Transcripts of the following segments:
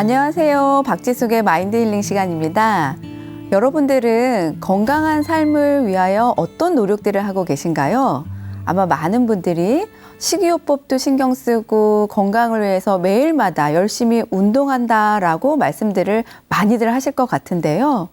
안녕하세요. 박지숙의 마인드 힐링 시간입니다. 여러분들은 건강한 삶을 위하여 어떤 노력들을 하고 계신가요? 아마 많은 분들이 식이요법도 신경 쓰고 건강을 위해서 매일마다 열심히 운동한다라고 말씀들을 많이들 하실 것 같은데요.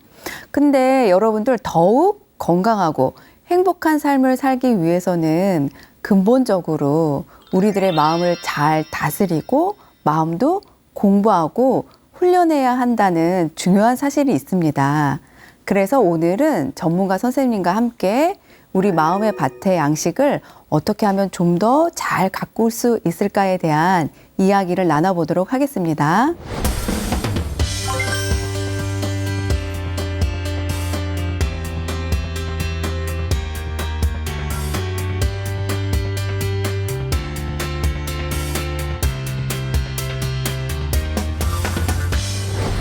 근데 여러분들 더욱 건강하고 행복한 삶을 살기 위해서는 근본적으로 우리들의 마음을 잘 다스리고 마음도 공부하고 훈련해야 한다는 중요한 사실이 있습니다. 그래서 오늘은 전문가 선생님과 함께 우리 마음의 밭의 양식을 어떻게 하면 좀 더 잘 가꿀 수 있을까에 대한 이야기를 나눠보도록 하겠습니다.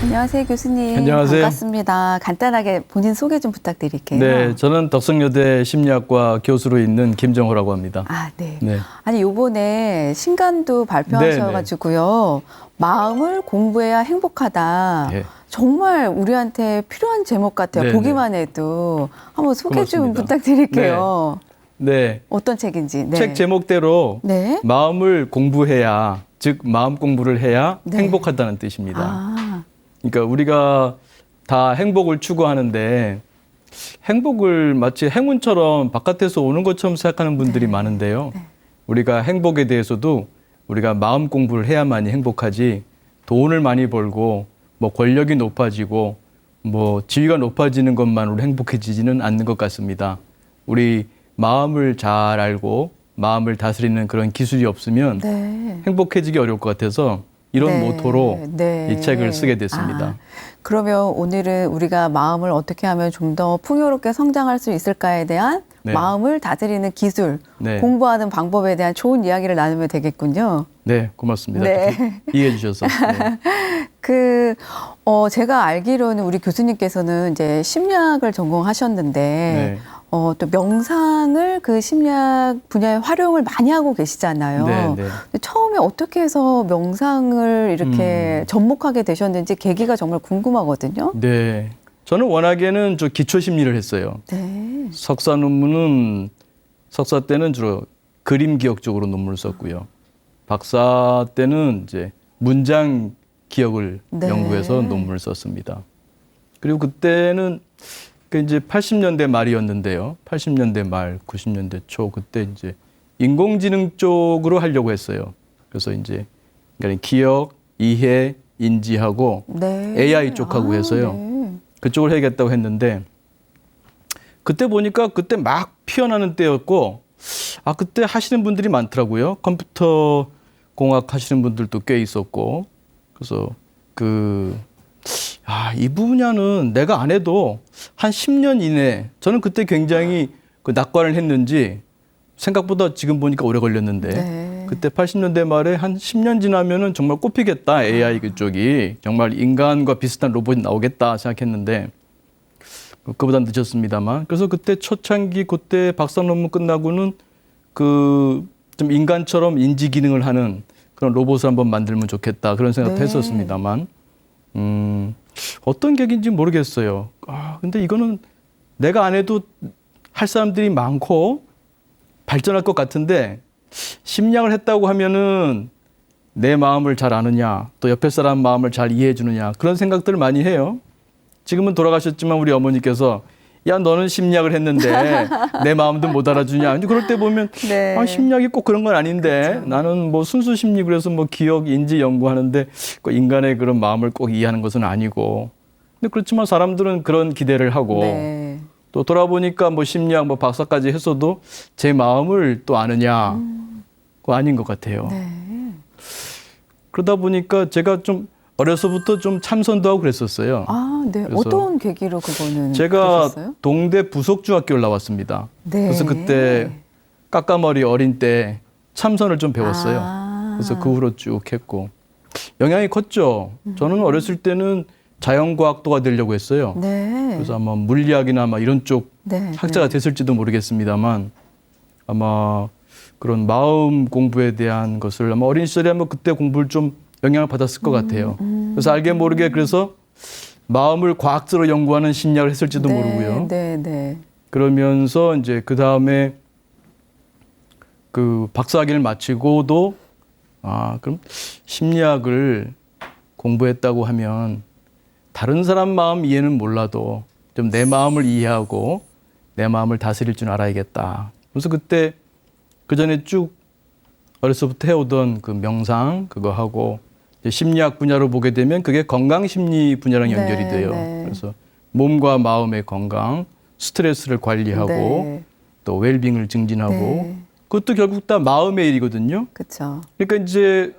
안녕하세요, 교수님. 안녕하세요. 반갑습니다. 간단하게 본인 소개 좀 부탁드릴게요. 네, 저는 덕성여대 심리학과 교수로 있는 김정호라고 합니다. 아, 네. 네. 아니, 요번에 신간도 발표하셔가지고요. 마음을 공부해야 행복하다. 네. 정말 우리한테 필요한 제목 같아요. 네, 보기만 해도. 한번 소개 좀 고맙습니다. 부탁드릴게요. 네. 어떤 책인지. 네. 책 제목대로 네. 마음을 공부해야, 즉 마음 공부를 해야 네. 행복하다는 뜻입니다. 아, 그러니까 우리가 다 행복을 추구하는데 행복을 마치 행운처럼 바깥에서 오는 것처럼 생각하는 분들이 많은데요. 네. 우리가 행복에 대해서도 우리가 마음 공부를 해야만이 행복하지, 돈을 많이 벌고 뭐 권력이 높아지고 뭐 지위가 높아지는 것만으로 행복해지지는 않는 것 같습니다. 우리 마음을 잘 알고 마음을 다스리는 그런 기술이 없으면 네. 행복해지기 어려울 것 같아서 이런 네, 모토로 네. 이 책을 쓰게 됐습니다. 아, 그러면 오늘은 우리가 마음을 어떻게 하면 좀 더 풍요롭게 성장할 수 있을까에 대한 네. 마음을 다스리는 기술, 네. 공부하는 방법에 대한 좋은 이야기를 나누면 되겠군요. 네, 고맙습니다. 네. 이해해 주셔서. 네. 제가 알기로는 우리 교수님께서는 이제 심리학을 전공하셨는데, 네. 또 명상을 그 심리학 분야에 활용을 많이 하고 계시잖아요. 네, 네. 근데 처음에 어떻게 해서 명상을 이렇게 접목하게 되셨는지 계기가 정말 궁금하거든요. 네. 저는 워낙에는 저 기초 심리를 했어요. 네. 석사 때는 주로 그림 기억 쪽으로 논문을 썼고요. 박사 때는 이제 문장 기억을 네. 연구해서 논문을 썼습니다. 그리고 그때는 그 이제 80년대 말이었는데요. 80년대 말, 90년대 초 그때 이제 인공지능 쪽으로 하려고 했어요. 그래서 이제 그러니까 기억, 이해, 인지하고 네. AI 쪽하고 해서요. 네. 그쪽을 해야겠다고 했는데 그때 보니까 그때 막 피어나는 때였고 그때 하시는 분들이 많더라고요. 컴퓨터 공학 하시는 분들도 꽤 있었고 그래서 이 분야는 내가 안 해도 한 10년 이내 저는 그때 굉장히 그 낙관을 했는지 생각보다 지금 보니까 오래 걸렸는데 네. 그때 80년대 말에 한 10년 지나면은 정말 꼽히겠다. AI 그쪽이 정말 인간과 비슷한 로봇이 나오겠다 생각했는데 그보다 늦었습니다만 그래서 그때 초창기 그때 박사 논문 끝나고는 좀 인간처럼 인지 기능을 하는 그런 로봇을 한번 만들면 좋겠다 그런 생각도 네. 했었습니다만 어떤 계기인지 모르겠어요. 근데 이거는 내가 안 해도 할 사람들이 많고 발전할 것 같은데 심리학을 했다고 하면은 내 마음을 잘 아느냐 또 옆에 사람 마음을 잘 이해해 주느냐 그런 생각들을 많이 해요. 지금은 돌아가셨지만 우리 어머니께서 야 너는 심리학을 했는데 내 마음도 못 알아주냐. 그럴 때 보면 네. 심리학이 꼭 그런 건 아닌데 그렇죠. 나는 뭐 순수 심리 그래서 뭐 기억, 인지 연구하는데 인간의 그런 마음을 꼭 이해하는 것은 아니고. 근데 그렇지만 사람들은 그런 기대를 하고 네. 또 돌아보니까 뭐 심리학 뭐 박사까지 했어도 제 마음을 또 아느냐. 그거 아닌 것 같아요. 네. 그러다 보니까 제가 좀 어려서부터 좀 참선도 하고 그랬었어요. 네. 그래서 어떤 계기로 그거는 제가 그러셨어요? 동대 부속중학교를 나왔습니다. 네. 그래서 그때 까까머리 어린 때 참선을 좀 배웠어요. 그래서 그 후로 쭉 했고 영향이 컸죠. 저는 어렸을 때는 자연과학도가 되려고 했어요. 네. 그래서 아마 물리학이나 아마 이런 쪽 네. 학자가 됐을지도 모르겠습니다만 아마 그런 마음 공부에 대한 것을 아마 어린 시절에 한번 그때 공부를 좀 영향을 받았을 것 같아요. 그래서 알게 모르게 그래서 마음을 과학적으로 연구하는 심리학을 했을지도 모르고요. 네, 네. 그러면서 이제 그 다음에 그 박사학위를 마치고도 그럼 심리학을 공부했다고 하면 다른 사람 마음 이해는 몰라도 좀 내 마음을 이해하고 내 마음을 다스릴 줄 알아야겠다. 그래서 그때 그 전에 쭉 어려서부터 해오던 그 명상 그거 하고 이제 심리학 분야로 보게 되면 그게 건강 심리 분야랑 연결이 네, 돼요. 네. 그래서 몸과 마음의 건강, 스트레스를 관리하고 네. 또 웰빙을 증진하고 네. 그것도 결국 다 마음의 일이거든요. 그렇죠. 그러니까 이제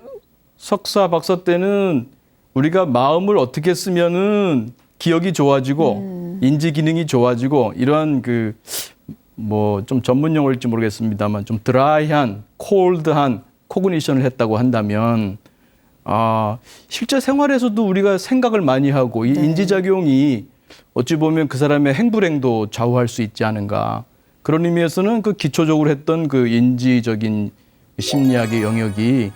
석사, 박사 때는 우리가 마음을 어떻게 쓰면은 기억이 좋아지고 인지 기능이 좋아지고 이러한 그 뭐 좀 전문 용어일지 모르겠습니다만 좀 드라이한, 콜드한 코그니션을 했다고 한다면 실제 생활에서도 우리가 생각을 많이 하고 이 네. 인지작용이 어찌 보면 그 사람의 행불행도 좌우할 수 있지 않은가. 그런 의미에서는 그 기초적으로 했던 그 인지적인 심리학의 영역이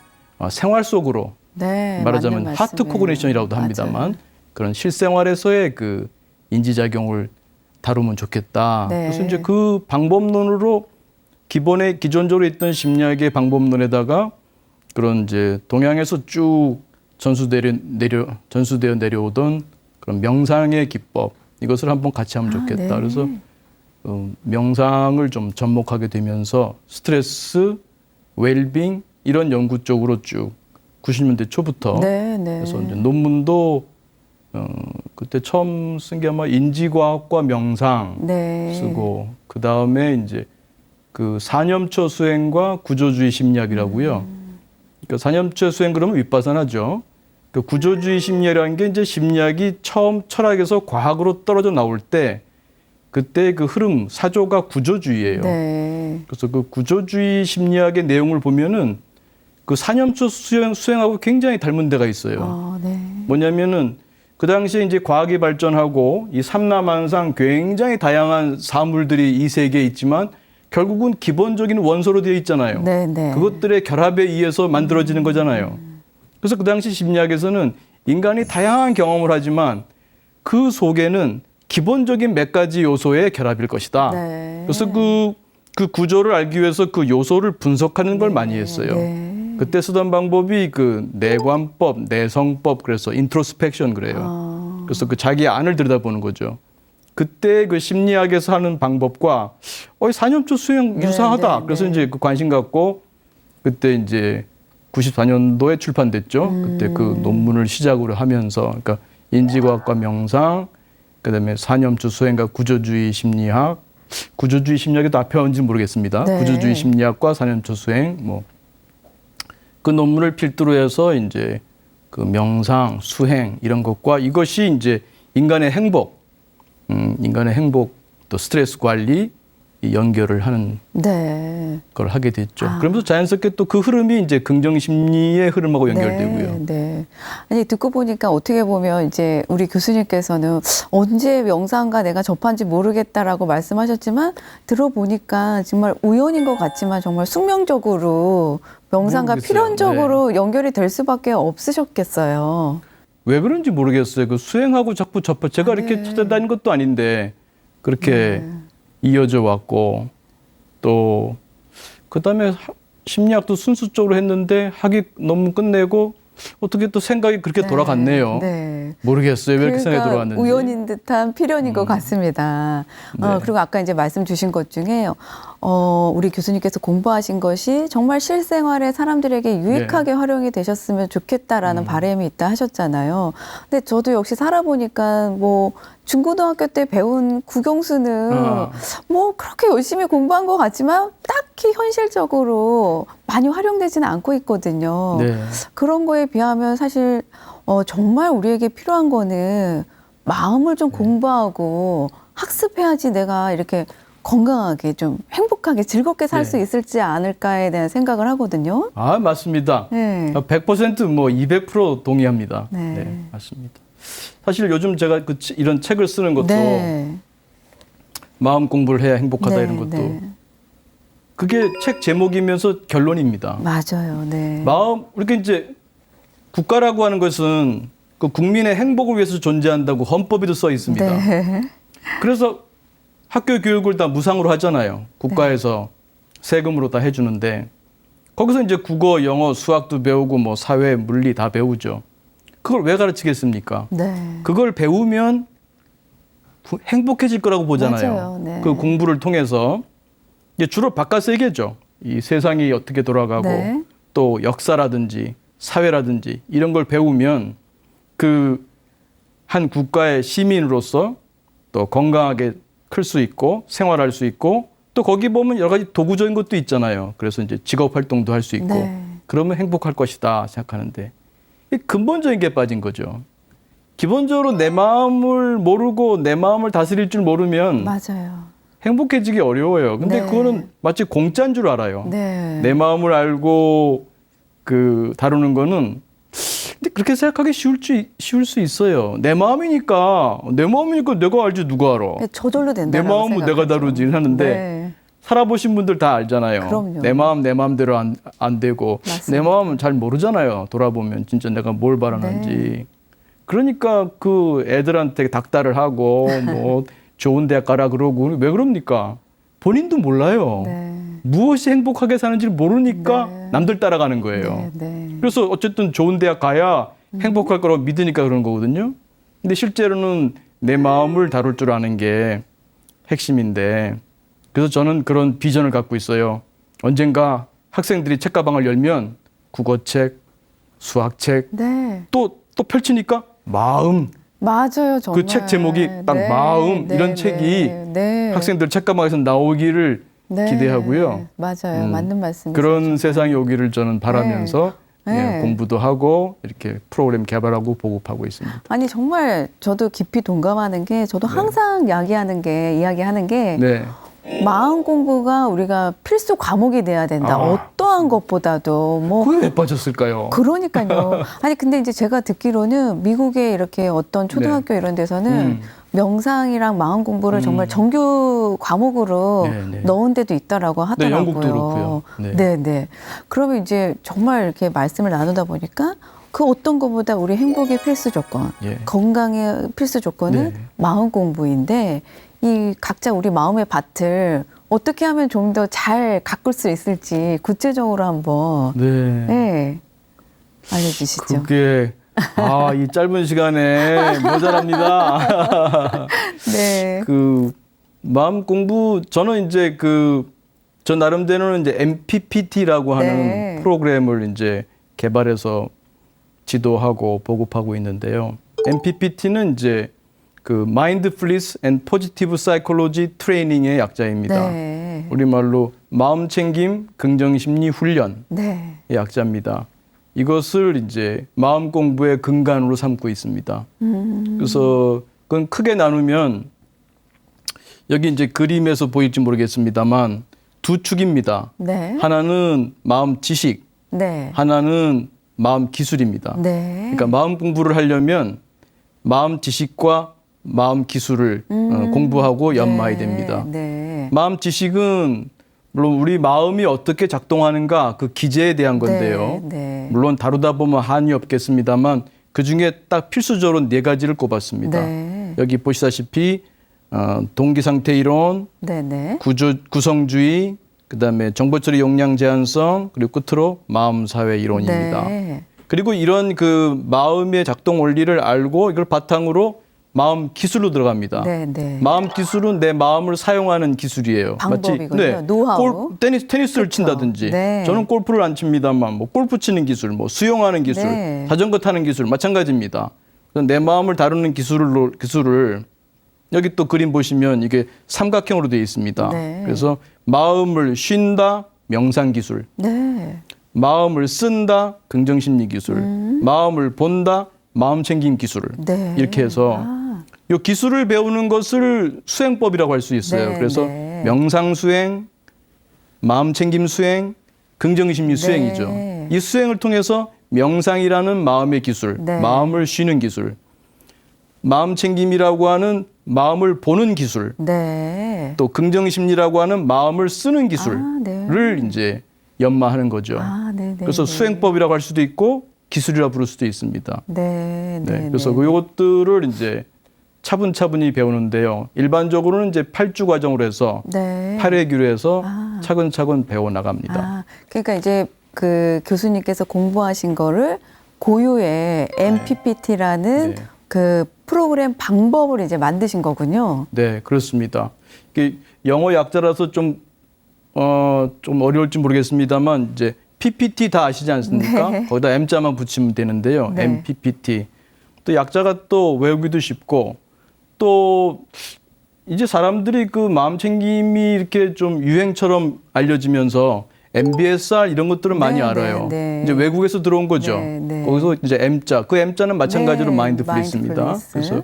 생활 속으로 네, 말하자면 맞는 하트 말씀이에요. 코그니션이라고도 합니다만 맞아요. 그런 실생활에서의 그 인지작용을 다루면 좋겠다. 네. 그래서 이제 그 방법론으로 기존적으로 있던 심리학의 방법론에다가 그런 이제 동양에서 쭉 전수되어 내려오던 그런 명상의 기법 이것을 한번 같이 하면 좋겠다. 네. 그래서 명상을 좀 접목하게 되면서 스트레스, 웰빙 이런 연구 쪽으로 쭉 90년대 초부터 네, 네. 그래서 이제 논문도 그때 처음 쓴 게 아마 인지과학과 명상 네. 쓰고 그 다음에 이제 그 사념처 수행과 구조주의 심리학이라고요. 그러니까 사념처 수행 그러면 윗바사나죠. 그 구조주의 심리학이라는 게 이제 심리학이 처음 철학에서 과학으로 떨어져 나올 때 그때 그 흐름 사조가 구조주의예요. 네. 그래서 그 구조주의 심리학의 내용을 보면은 그 사념처 수행하고 굉장히 닮은 데가 있어요. 네. 뭐냐면은 그 당시에 이제 과학이 발전하고 이 삼라만상 굉장히 다양한 사물들이 이 세계에 있지만 결국은 기본적인 원소로 되어 있잖아요. 네, 네. 그것들의 결합에 의해서 만들어지는 거잖아요. 그래서 그 당시 심리학에서는 인간이 다양한 경험을 하지만 그 속에는 기본적인 몇 가지 요소의 결합일 것이다. 네. 그래서 그 구조를 알기 위해서 그 요소를 분석하는 걸 많이 했어요. 네. 그때 쓰던 방법이 그 내관법, 내성법, 그래서 인트로스펙션 그래요. 그래서 그 자기 안을 들여다보는 거죠. 그때 그 심리학에서 하는 방법과 사념처 수행 네, 유사하다. 네, 그래서 네. 이제 그 관심 갖고 그때 이제 94년도에 출판됐죠. 그때 그 논문을 시작으로 하면서 그러니까 인지과학과 명상, 그다음에 사념처 수행과 구조주의 심리학, 구조주의 심리학에도 앞에 온지 모르겠습니다. 네. 구조주의 심리학과 사념처 수행 뭐 그 논문을 필두로 해서 이제 그 명상, 수행 이런 것과 이것이 이제 인간의 행복 또 스트레스 관리 이 연결을 하는 네. 걸 하게 됐죠. 그러면서 자연스럽게 또 그 흐름이 이제 긍정 심리의 흐름하고 연결되고요. 네, 네. 아니 듣고 보니까 어떻게 보면 이제 우리 교수님께서는 언제 명상과 내가 접한지 모르겠다라고 말씀하셨지만 들어보니까 정말 우연인 것 같지만 정말 숙명적으로 명상과 모르겠어요. 필연적으로 연결이 될 수밖에 없으셨겠어요. 왜 그런지 모르겠어요. 그 수행하고 자꾸 제가 이렇게 네. 찾아다닌 것도 아닌데 그렇게 이어져 왔고 또 그다음에 심리학도 순수적으로 했는데 학위 논문 끝내고 어떻게 또 생각이 그렇게 돌아갔네요. 네. 모르겠어요. 왜 이렇게 생각이 돌아갔는지. 우연인 듯한 필연인 것 같습니다. 네. 그리고 아까 이제 말씀 주신 것 중에 우리 교수님께서 공부하신 것이 정말 실생활에 사람들에게 유익하게 활용이 되셨으면 좋겠다라는 바람이 있다 하셨잖아요. 근데 저도 역시 살아보니까 뭐 중고등학교 때 배운 국영수는 뭐 그렇게 열심히 공부한 것 같지만 딱히 현실적으로 많이 활용되지는 않고 있거든요. 네. 그런 거에 비하면 사실 정말 우리에게 필요한 거는 마음을 좀 공부하고 학습해야지 내가 이렇게 건강하게 좀 행복하게 즐겁게 살 수 있을지 않을까에 대한 생각을 하거든요. 맞습니다. 네. 100%뭐 200% 동의합니다. 네. 네, 맞습니다. 사실 요즘 제가 이런 책을 쓰는 것도 네. 마음 공부를 해야 행복하다 네, 이런 것도 네. 그게 책 제목이면서 결론입니다. 맞아요. 네. 우리가 이제 국가라고 하는 것은 그 국민의 행복을 위해서 존재한다고 헌법에도 써 있습니다. 네. 그래서 학교 교육을 다 무상으로 하잖아요. 국가에서 세금으로 다 해주는데 거기서 이제 국어, 영어, 수학도 배우고 뭐 사회, 물리 다 배우죠. 그걸 왜 가르치겠습니까? 네. 그걸 배우면 행복해질 거라고 보잖아요. 맞아요. 네. 그 공부를 통해서 이제 주로 바깥 세계죠. 이 세상이 어떻게 돌아가고 네. 또 역사라든지 사회라든지 이런 걸 배우면 그 한 국가의 시민으로서 또 건강하게 클 수 있고 생활할 수 있고 또 거기 보면 여러 가지 도구적인 것도 있잖아요. 그래서 이제 직업 활동도 할 수 있고 네. 그러면 행복할 것이다 생각하는데 이 근본적인 게 빠진 거죠. 기본적으로 내 마음을 모르고 내 마음을 다스릴 줄 모르면 맞아요. 행복해지기 어려워요. 근데 네. 그거는 마치 공짜인 줄 알아요. 네. 내 마음을 알고 그 다루는 거는 근데 그렇게 생각하기 쉬울 수 있어요. 내 마음이니까 내가 알지 누가 알아. 저절로 된다. 내 마음은 내가 다루지 하는데 네. 살아보신 분들 다 알잖아요. 그럼요. 내 마음 내 마음대로 안 되고 맞습니다. 내 마음은 잘 모르잖아요. 돌아보면 진짜 내가 뭘 바라는지. 네. 그러니까 그 애들한테 닥달을 하고 뭐 좋은 대학 가라 그러고 왜 그럽니까? 본인도 몰라요. 네. 무엇이 행복하게 사는지를 모르니까 네. 남들 따라가는 거예요. 네. 네. 그래서 어쨌든 좋은 대학 가야 행복할 거라고 믿으니까 그런 거거든요. 근데 실제로는 내 마음을 다룰 줄 아는 게 핵심인데 그래서 저는 그런 비전을 갖고 있어요. 언젠가 학생들이 책가방을 열면 국어책, 수학책 네. 또 펼치니까 마음 맞아요, 정말. 그 책 제목이 딱 마음 이런 책이 네. 학생들 책가방에서 나오기를 네. 기대하고요. 맞아요, 맞는 말씀이세요. 그런 세상이 오기를 저는 바라면서 네. 예, 공부도 하고 이렇게 프로그램 개발하고 보급하고 있습니다. 아니 정말 저도 깊이 동감하는 게 저도 항상 이야기하는 게 네, 마음 공부가 우리가 필수 과목이 돼야 된다. 아. 어떠한 것보다도 뭐 그게 왜 빠졌을까요? 그러니까요. 아니 근데 이제 제가 듣기로는 미국의 이렇게 어떤 초등학교 이런 데서는 명상이랑 마음 공부를 정말 정규 과목으로 네, 네. 넣은 데도 있더라고 하더라고요. 영국도 그렇고요. 네. 네, 네. 그러면 이제 정말 이렇게 말씀을 나누다 보니까 그 어떤 것보다 우리 행복의 필수 조건, 예. 건강의 필수 조건은 네. 마음 공부인데 이 각자 우리 마음의 밭을 어떻게 하면 좀 더 잘 가꿀 수 있을지 구체적으로 한번 네. 네, 알려주시죠. 그게 이 짧은 시간에 모자랍니다. 네. 그 마음 공부 저는 이제 저 나름대로는 이제 MPPT라고 하는 네. 프로그램을 이제 개발해서 지도하고 보급하고 있는데요. MPPT는 이제 그 Mindfulness and Positive Psychology Training의 약자입니다. 네. 우리말로 마음 챙김 긍정 심리 훈련의 네. 약자입니다. 이것을 이제 마음 공부의 근간으로 삼고 있습니다. 그래서 그건 크게 나누면 여기 이제 그림에서 보일지 모르겠습니다만 두 축입니다. 네. 하나는 마음 지식, 네. 하나는 마음 기술입니다. 네. 그러니까 마음 공부를 하려면 마음 지식과 마음 기술을 공부하고 연마해야 됩니다. 네. 마음 지식은 물론 우리 마음이 어떻게 작동하는가 그 기제에 대한 건데요. 네. 네. 물론 다루다 보면 한이 없겠습니다만 그중에 딱 필수적으로 네 가지를 꼽았습니다. 네. 여기 보시다시피 동기상태 이론, 네. 네. 구성주의, 그다음에 정보처리 용량 제한성, 그리고 끝으로 마음사회 이론입니다. 네. 그리고 이런 그 마음의 작동 원리를 알고 이걸 바탕으로 마음 기술로 들어갑니다. 네. 네. 마음 기술은 내 마음을 사용하는 기술이에요. 방법이군요. 노하우. 테니스를 그렇죠. 친다든지. 네. 저는 골프를 안 칩니다만 뭐 골프 치는 기술, 뭐 수영하는 기술, 네. 자전거 타는 기술 마찬가지입니다. 그래서 내 마음을 다루는 기술을 여기 또 그림 보시면 이게 삼각형으로 되어 있습니다. 네. 그래서 마음을 쉰다 명상 기술, 네. 마음을 쓴다 긍정심리 기술, 마음을 본다 마음 챙김 기술. 네. 이렇게 해서 이 기술을 배우는 것을 수행법이라고 할 수 있어요. 네, 그래서 네. 명상 수행, 마음 챙김 수행, 긍정심리 수행이죠. 이 수행을 통해서 명상이라는 마음의 기술, 네. 마음을 쉬는 기술, 마음 챙김이라고 하는 마음을 보는 기술, 네. 또 긍정심리라고 하는 마음을 쓰는 기술을 네. 이제 연마하는 거죠. 네. 네. 그래서 네. 수행법이라고 할 수도 있고 기술이라 부를 수도 있습니다. 네, 네, 그래서 네. 이것들을 이제 차분차분히 배우는데요. 일반적으로는 이제 8주 과정으로 해서 네. 8회기로 해서 아. 차근차근 배워 나갑니다. 아, 그러니까 이제 그 교수님께서 공부하신 거를 고유의 MPPT라는 네. 그 프로그램 방법을 이제 만드신 거군요. 네, 그렇습니다. 이게 영어 약자라서 좀 어려울지 모르겠습니다만 이제 PPT 다 아시지 않습니까? 네. 거기다 M자만 붙이면 되는데요. 네. MPPT. 또 약자가 또 외우기도 쉽고 또 이제 사람들이 그 마음 챙김이 이렇게 좀 유행처럼 알려지면서 MBSR 이런 것들은 많이 네, 알아요. 네. 이제 외국에서 들어온 거죠. 네, 네. 거기서 이제 M자, 그 M자는 마찬가지로 네, 마인드풀리스입니다. 마인드풀리스. 그래서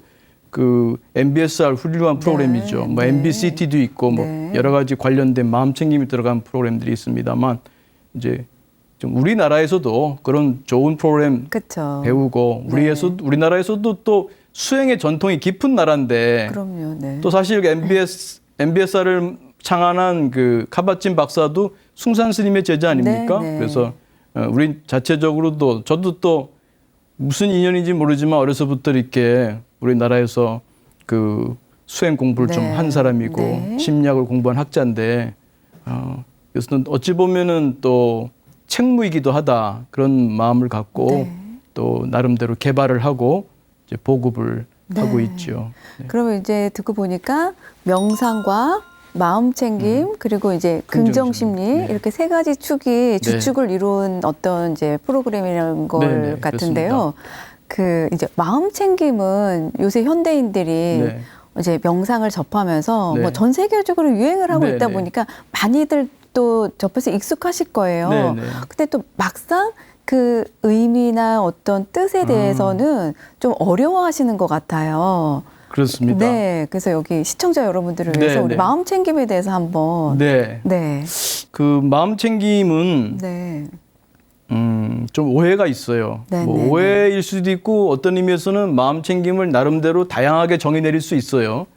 그 MBSR 훌륭한 프로그램이죠. 뭐 네. MBCT도 있고 뭐 네. 여러 가지 관련된 마음 챙김이 들어간 프로그램들이 있습니다만 이제 좀 우리나라에서도 그런 좋은 프로그램 그렇죠. 배우고 네. 우리나라에서도 또 수행의 전통이 깊은 나라인데 그럼요. 네. 또 사실 MBSR을 창안한 그 카바찐 박사도 숭산 스님의 제자 아닙니까? 네, 네. 그래서 우리 자체적으로도 저도 또 무슨 인연인지 모르지만 어려서부터 이렇게 우리나라에서 그 수행 공부를 네. 좀 한 사람이고 네. 심리학을 공부한 학자인데 그래서 어찌 보면은 또 책무이기도 하다 그런 마음을 갖고 네. 또 나름대로 개발을 하고 이제 보급을 네. 하고 있죠. 그러면 이제 듣고 보니까 명상과 마음 챙김 그리고 이제 긍정 심리 네. 이렇게 세 가지 축이 주축을 이룬 어떤 이제 프로그램이라는 걸 네, 네, 같은데요. 그 이제 마음 챙김은 요새 현대인들이 네. 이제 명상을 접하면서 네. 뭐 전 세계적으로 유행을 하고 네, 있다 네. 보니까 많이들 또 접해서 익숙하실 거예요. 네, 네. 근데 또 막상 그 의미나 어떤 뜻에 대해서는 좀 어려워하시는 것 같아요. 그렇습니다. 네, 그래서 여기 시청자 여러분들을 네, 위해서 우리 네. 마음 챙김에 대해서 한번 네. 네, 그 마음 챙김은 네, 좀 오해가 있어요. 네, 뭐 네, 오해일 수도 있고 어떤 의미에서는 마음 챙김을 나름대로 다양하게 정의 내릴 수 있어요.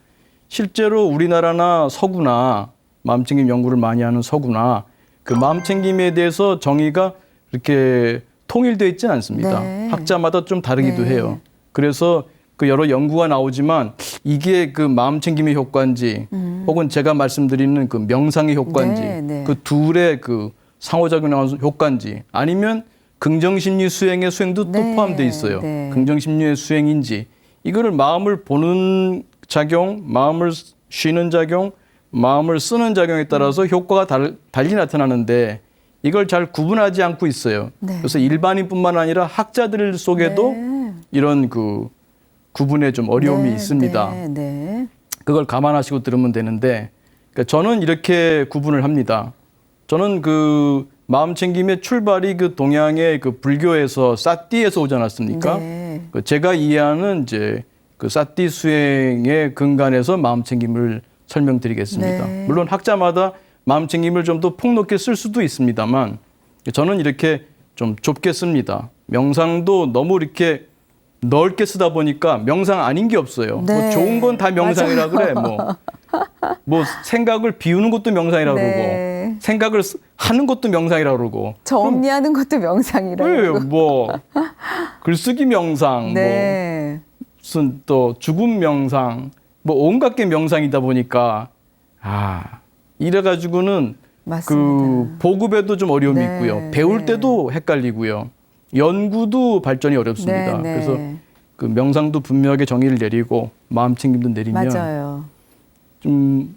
실제로 우리나라나 서구나 마음 챙김 연구를 많이 하는 서구나 그 마음 챙김에 대해서 정의가 이렇게 통일되어 있지는 않습니다. 네. 학자마다 좀 다르기도 네. 해요. 그래서 그 여러 연구가 나오지만 이게 그 마음 챙김의 효과인지 혹은 제가 말씀드리는 그 명상의 효과인지 네, 네. 그 둘의 그 상호작용 나오는 효과인지 아니면 긍정심리 수행의 수행도 또 네, 포함되어 있어요. 네. 긍정심리의 수행인지 이거를 마음을 보는 작용, 마음을 쉬는 작용, 마음을 쓰는 작용에 따라서 효과가 달리 나타나는데 이걸 잘 구분하지 않고 있어요. 네. 그래서 일반인뿐만 아니라 학자들 속에도 네. 이런 그 구분에 좀 어려움이 네, 있습니다. 네, 네. 그걸 감안하시고 들으면 되는데 그러니까 저는 이렇게 구분을 합니다. 저는 그 마음 챙김의 출발이 그 동양의 그 불교에서 사띠에서 오지 않았습니까? 네. 그 제가 이해하는 이제 그 사띠 수행의 근간에서 마음 챙김을 설명드리겠습니다. 네. 물론 학자마다 마음 챙김을 좀 더 폭넓게 쓸 수도 있습니다만 저는 이렇게 좀 좁게 씁니다. 명상도 너무 이렇게 넓게 쓰다 보니까 명상 아닌 게 없어요. 네. 뭐 좋은 건 다 명상이라 그래. 뭐 생각을 비우는 것도 명상이라 네. 그러고 생각을 하는 것도 명상이라 그러고 정리하는 것도 명상이라고. 왜 뭐 글쓰기 명상 뭐 네. 무슨 또 죽음 명상 뭐 온갖 게 명상이다 보니까 이래 가지고는 맞습니다. 그 보급에도 좀 어려움이 네, 있고요. 배울 네. 때도 헷갈리고요. 연구도 발전이 어렵습니다. 네, 네. 그래서 그 명상도 분명하게 정의를 내리고 마음 챙김도 내리면 맞아요. 좀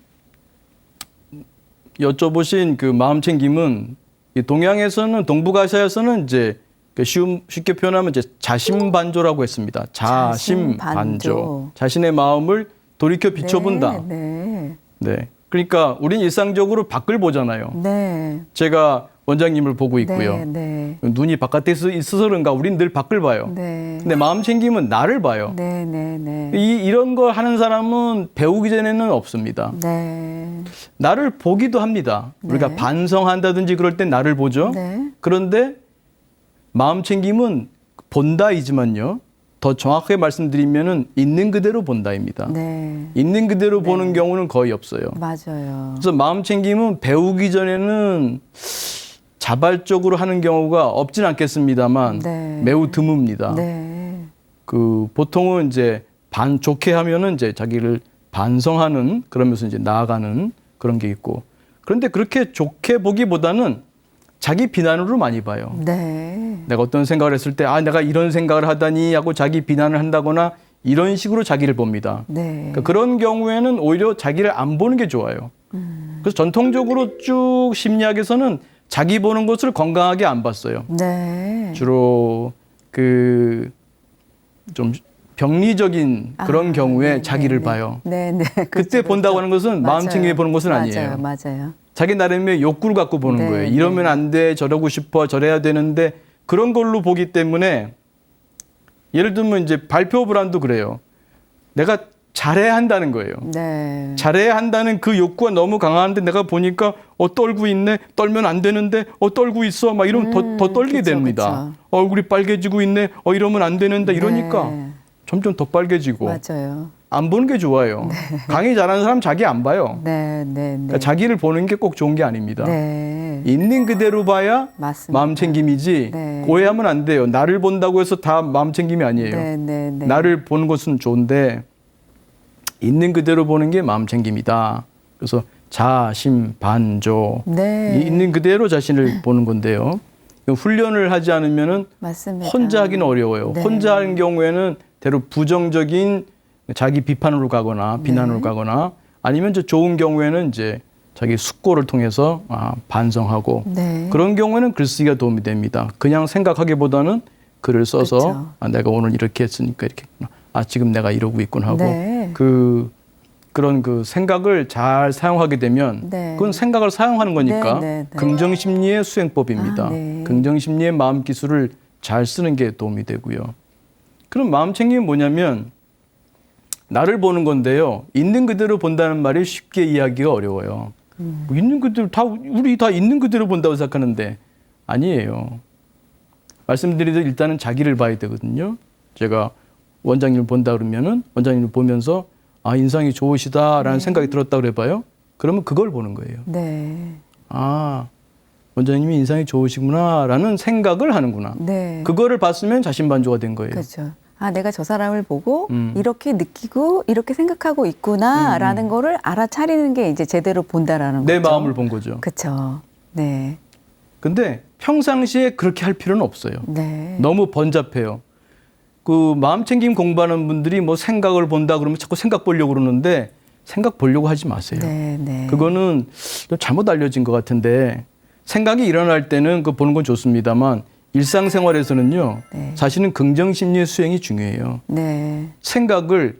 여쭤보신 그 마음 챙김은 이 동양에서는 동북아시아에서는 이제 그 쉽게 표현하면 이제 자신반조라고 했습니다. 자신반조. 자신반조. 자신의 마음을 돌이켜 비춰본다. 네. 네. 그러니까 우린 일상적으로 밖을 보잖아요. 네. 제가 원장님을 보고 있고요. 네. 네. 눈이 바깥에 있어서 그런가 우린 늘 밖을 봐요. 네. 근데 마음 챙김은 나를 봐요. 네. 네. 네. 이런 거 하는 사람은 배우기 전에는 없습니다. 네. 나를 보기도 합니다. 우리가 네. 반성한다든지 그럴 땐 나를 보죠. 네. 그런데 마음 챙김은 본다이지만요. 더 정확하게 말씀드리면은 있는 그대로 본다입니다. 네. 있는 그대로 보는 경우는 거의 없어요. 맞아요. 그래서 마음 챙김은 배우기 전에는 자발적으로 하는 경우가 없진 않겠습니다만 네. 매우 드뭅니다. 네. 그 보통은 이제 좋게 하면은 이제 자기를 반성하는 그러면서 이제 나아가는 그런 게 있고, 그런데 그렇게 좋게 보기보다는 자기 비난으로 많이 봐요. 네. 내가 어떤 생각을 했을 때 내가 이런 생각을 하다니 하고 자기 비난을 한다거나 이런 식으로 자기를 봅니다. 네. 그러니까 그런 경우에는 오히려 자기를 안 보는 게 좋아요. 그래서 전통적으로 쭉 심리학에서는 자기 보는 것을 건강하게 안 봤어요. 네. 주로 그 좀 병리적인 그런 경우에 네, 자기를 네, 봐요. 네, 네. 그때 그렇죠, 본다고 그렇죠. 하는 것은 마음 맞아요. 챙김에 보는 것은 아니에요. 맞아요. 자기 나름의 욕구를 갖고 보는 네, 거예요. 이러면 네. 안 돼, 저러고 싶어, 저래야 되는데 그런 걸로 보기 때문에 예를 들면 이제 발표 불안도 그래요. 내가 잘해야 한다는 거예요. 네. 잘해야 한다는 그 욕구가 너무 강한데 내가 보니까 떨고 있네, 떨면 안 되는데 떨고 있어, 막 이러면 더 떨게 그쵸, 됩니다. 그쵸. 얼굴이 빨개지고 있네, 이러면 안 되는데 이러니까 네. 점점 더 빨개지고 맞아요. 안 보는 게 좋아요. 강의 잘하는 사람 자기 안 봐요. 네, 네, 네. 그러니까 자기를 보는 게 꼭 좋은 게 아닙니다. 네. 있는 그대로 봐야 맞습니다. 마음 챙김이지 네. 오해하면 안 돼요. 나를 본다고 해서 다 마음 챙김이 아니에요. 네, 네, 네. 나를 보는 것은 좋은데 있는 그대로 보는 게 마음 챙김이다. 그래서 자심반조. 네. 있는 그대로 자신을 보는 건데요. 훈련을 하지 않으면은 맞습니다. 혼자 하기는 어려워요. 네. 혼자 하는 경우에는 대로 부정적인 자기 비판으로 가거나 비난으로 네. 가거나 아니면 이제 좋은 경우에는 이제 자기 숙고를 통해서 반성하고 네. 그런 경우에는 글쓰기가 도움이 됩니다. 그냥 생각하기보다는 글을 써서 그쵸. 내가 오늘 이렇게 했으니까 이렇게 했구나. 지금 내가 이러고 있군 하고 네. 그런 그 생각을 잘 사용하게 되면 네. 그건 생각을 사용하는 거니까 네, 네, 네. 긍정심리의 수행법입니다. 네. 긍정심리의 마음 기술을 잘 쓰는 게 도움이 되고요. 그럼 마음 챙김이 뭐냐면 나를 보는 건데요. 있는 그대로 본다는 말이 쉽게 이해하기가 어려워요. 뭐 있는 그대로 우리 다 있는 그대로 본다고 생각하는데 아니에요. 말씀드리듯 일단은 자기를 봐야 되거든요. 제가 원장님을 본다 그러면은 원장님을 보면서 인상이 좋으시다라는 생각이 들었다 그래봐요. 그러면 그걸 보는 거예요. 네. 원장님이 인상이 좋으시구나라는 생각을 하는구나. 네. 그거를 봤으면 자신만족가 된 거예요. 그렇죠. 내가 저 사람을 보고 이렇게 느끼고 이렇게 생각하고 있구나라는 거를 알아차리는 게 이제 제대로 본다라는 내 거죠. 마음을 본 거죠. 그렇죠. 네. 근데 평상시에 그렇게 할 필요는 없어요. 네. 너무 번잡해요. 그 마음 챙김 공부하는 분들이 뭐 생각을 본다 그러면 자꾸 생각 보려고 그러는데 생각 보려고 하지 마세요. 네, 네. 그거는 좀 잘못 알려진 것 같은데 생각이 일어날 때는 그 보는 건 좋습니다만 일상생활에서는요. 네. 사실은 긍정심리의 수행이 중요해요. 네.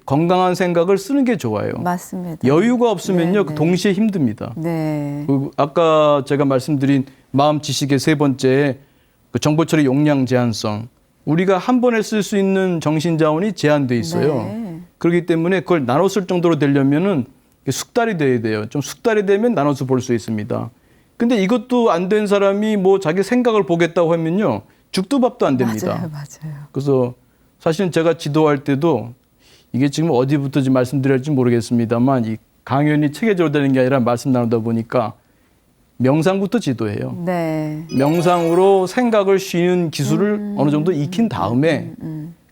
건강한 생각을 쓰는 게 좋아요. 맞습니다. 여유가 없으면요. 네, 그 네. 동시에 힘듭니다. 네. 아까 제가 말씀드린 마음 지식의 세 번째 그 정보 처리 용량 제한성. 우리가 한 번에 쓸 수 있는 정신 자원이 제한돼 있어요. 네. 그렇기 때문에 그걸 나눠 쓸 정도로 되려면은 숙달이 돼야 돼요. 좀 숙달이 되면 나눠서 볼 수 있습니다. 근데 이것도 안 된 사람이 뭐 자기 생각을 보겠다고 하면요. 죽도 밥도 안 됩니다. 맞아요. 그래서 사실은 제가 지도할 때도 이게 지금 어디부터 말씀드려야 할지 모르겠습니다만 이 강연이 체계적으로 되는 게 아니라 말씀 나누다 보니까 명상부터 지도해요. 네. 명상으로 생각을 쉬는 기술을 어느 정도 익힌 다음에